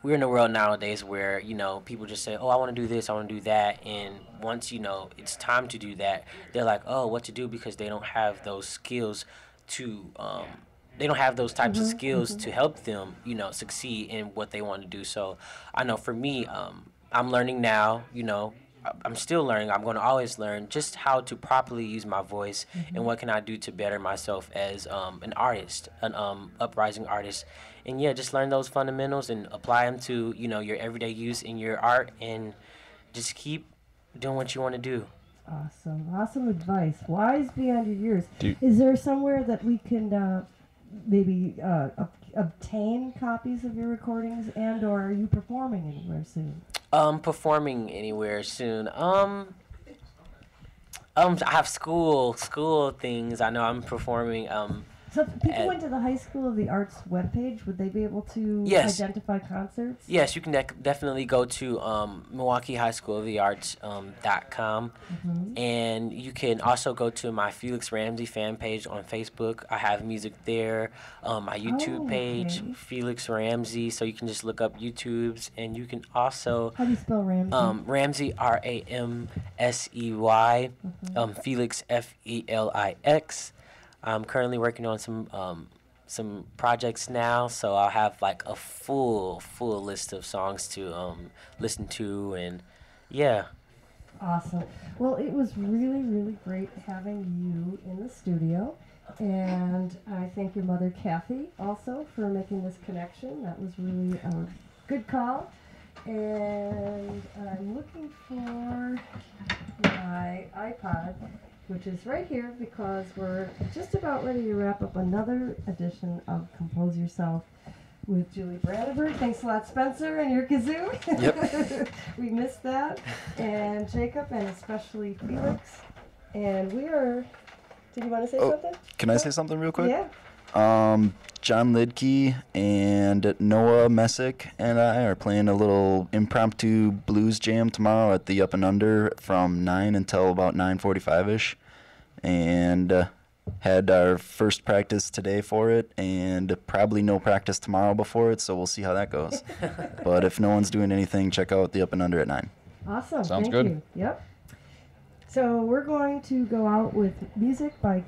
we're in a world nowadays where, you know, people just say, oh, I want to do this, I want to do that, and once, you know, it's time to do that, they're like, oh, what to do, because they don't have those skills to they don't have those types of skills to help them, you know, succeed in what they want to do. So I know for me, I'm learning now, you know, I'm still learning. I'm going to always learn just how to properly use my voice and what can I do to better myself as an artist, an uprising artist. And yeah, just learn those fundamentals and apply them to, you know, your everyday use in your art, and just keep doing what you want to do. Awesome advice. Wise beyond your years. Do- Is there somewhere that we can maybe obtain copies of your recordings, and or are you performing anywhere soon? Performing anywhere soon. I have school things. I know I'm performing. So So if people And- went to the High School of the Arts webpage, would they be able to Yes. identify concerts? Yes, you can definitely go to Milwaukee High School of the Arts.com, and you can also go to my Felix Ramsey fan page on Facebook. I have music there. My YouTube Oh, page, okay. Felix Ramsey. So you can just look up YouTube's, and you can also How do you spell Ramsey? Ramsey Ramsey, Felix Felix. I'm currently working on some projects now, so I'll have like a full list of songs to listen to, and yeah. Awesome. Well, it was really, really great having you in the studio. And I thank your mother, Kathy, also for making this connection. That was really a good call. And I'm looking for my iPod, which is right here because we're just about ready to wrap up another edition of Compose Yourself with Julie Brandenburg. Thanks a lot, Spencer, and your kazoo. Yep. We missed that. And Jacob, and especially Felix. And we are... Did you want to say Oh, something? Can I say something real quick? Yeah. John Lidke and Noah Messick and I are playing a little impromptu blues jam tomorrow at the Up and Under from 9 until about 9:45ish, and had our first practice today for it, and probably no practice tomorrow before it, so we'll see how that goes. But if no one's doing anything, check out the Up and Under at 9. Awesome. Sounds Thank good. you. Yep. So we're going to go out with music by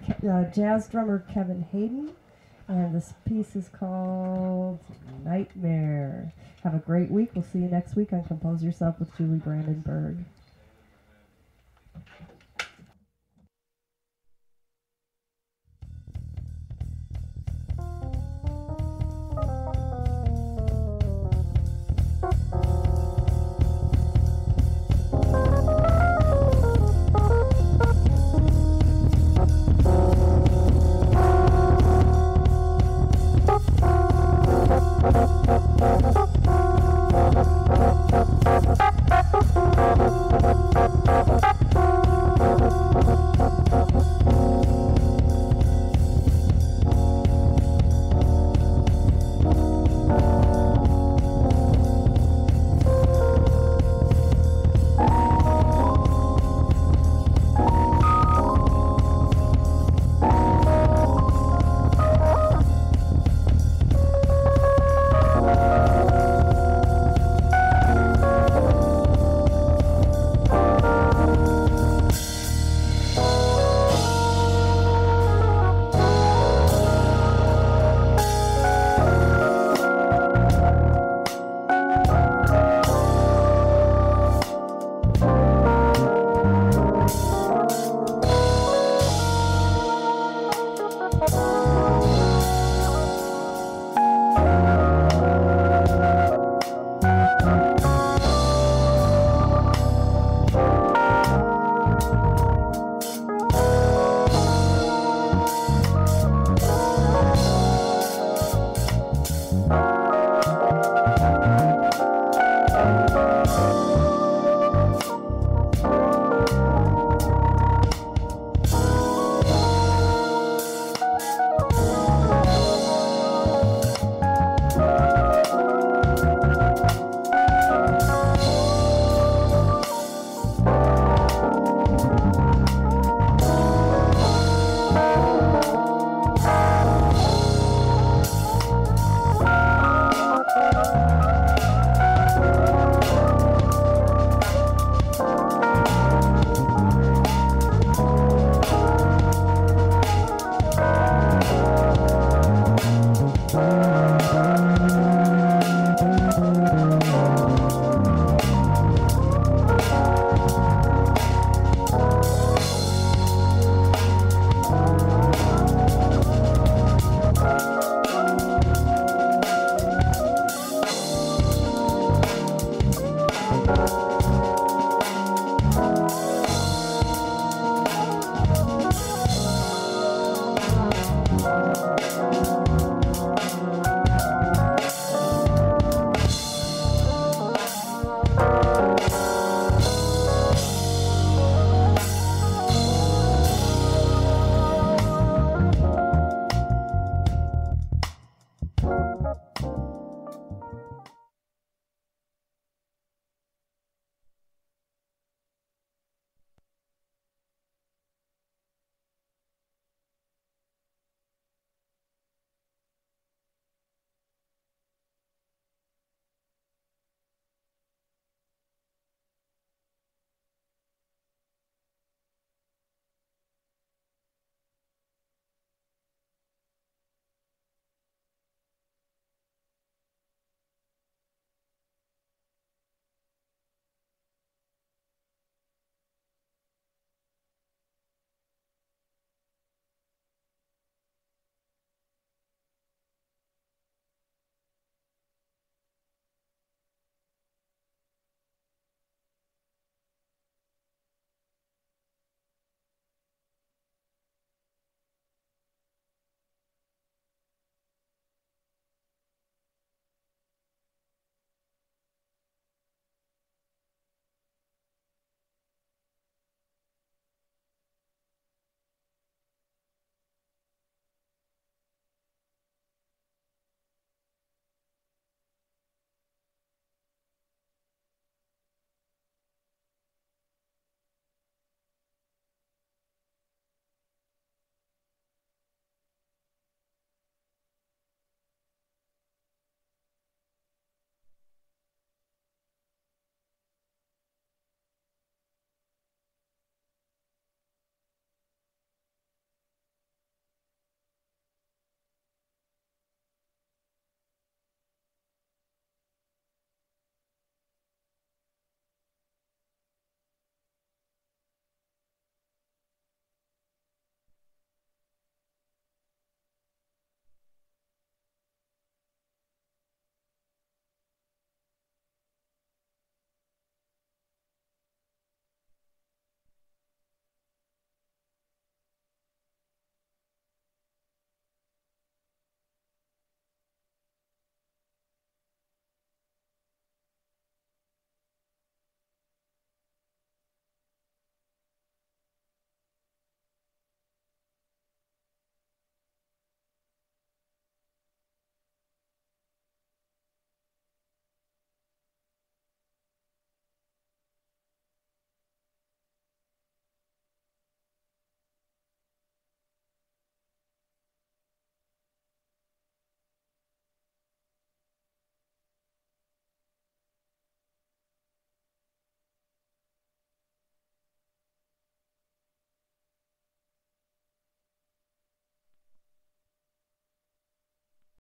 jazz drummer Kevin Hayden, and this piece is called Nightmare. Have a great week. We'll see you next week on Compose Yourself with Julie Brandenburg.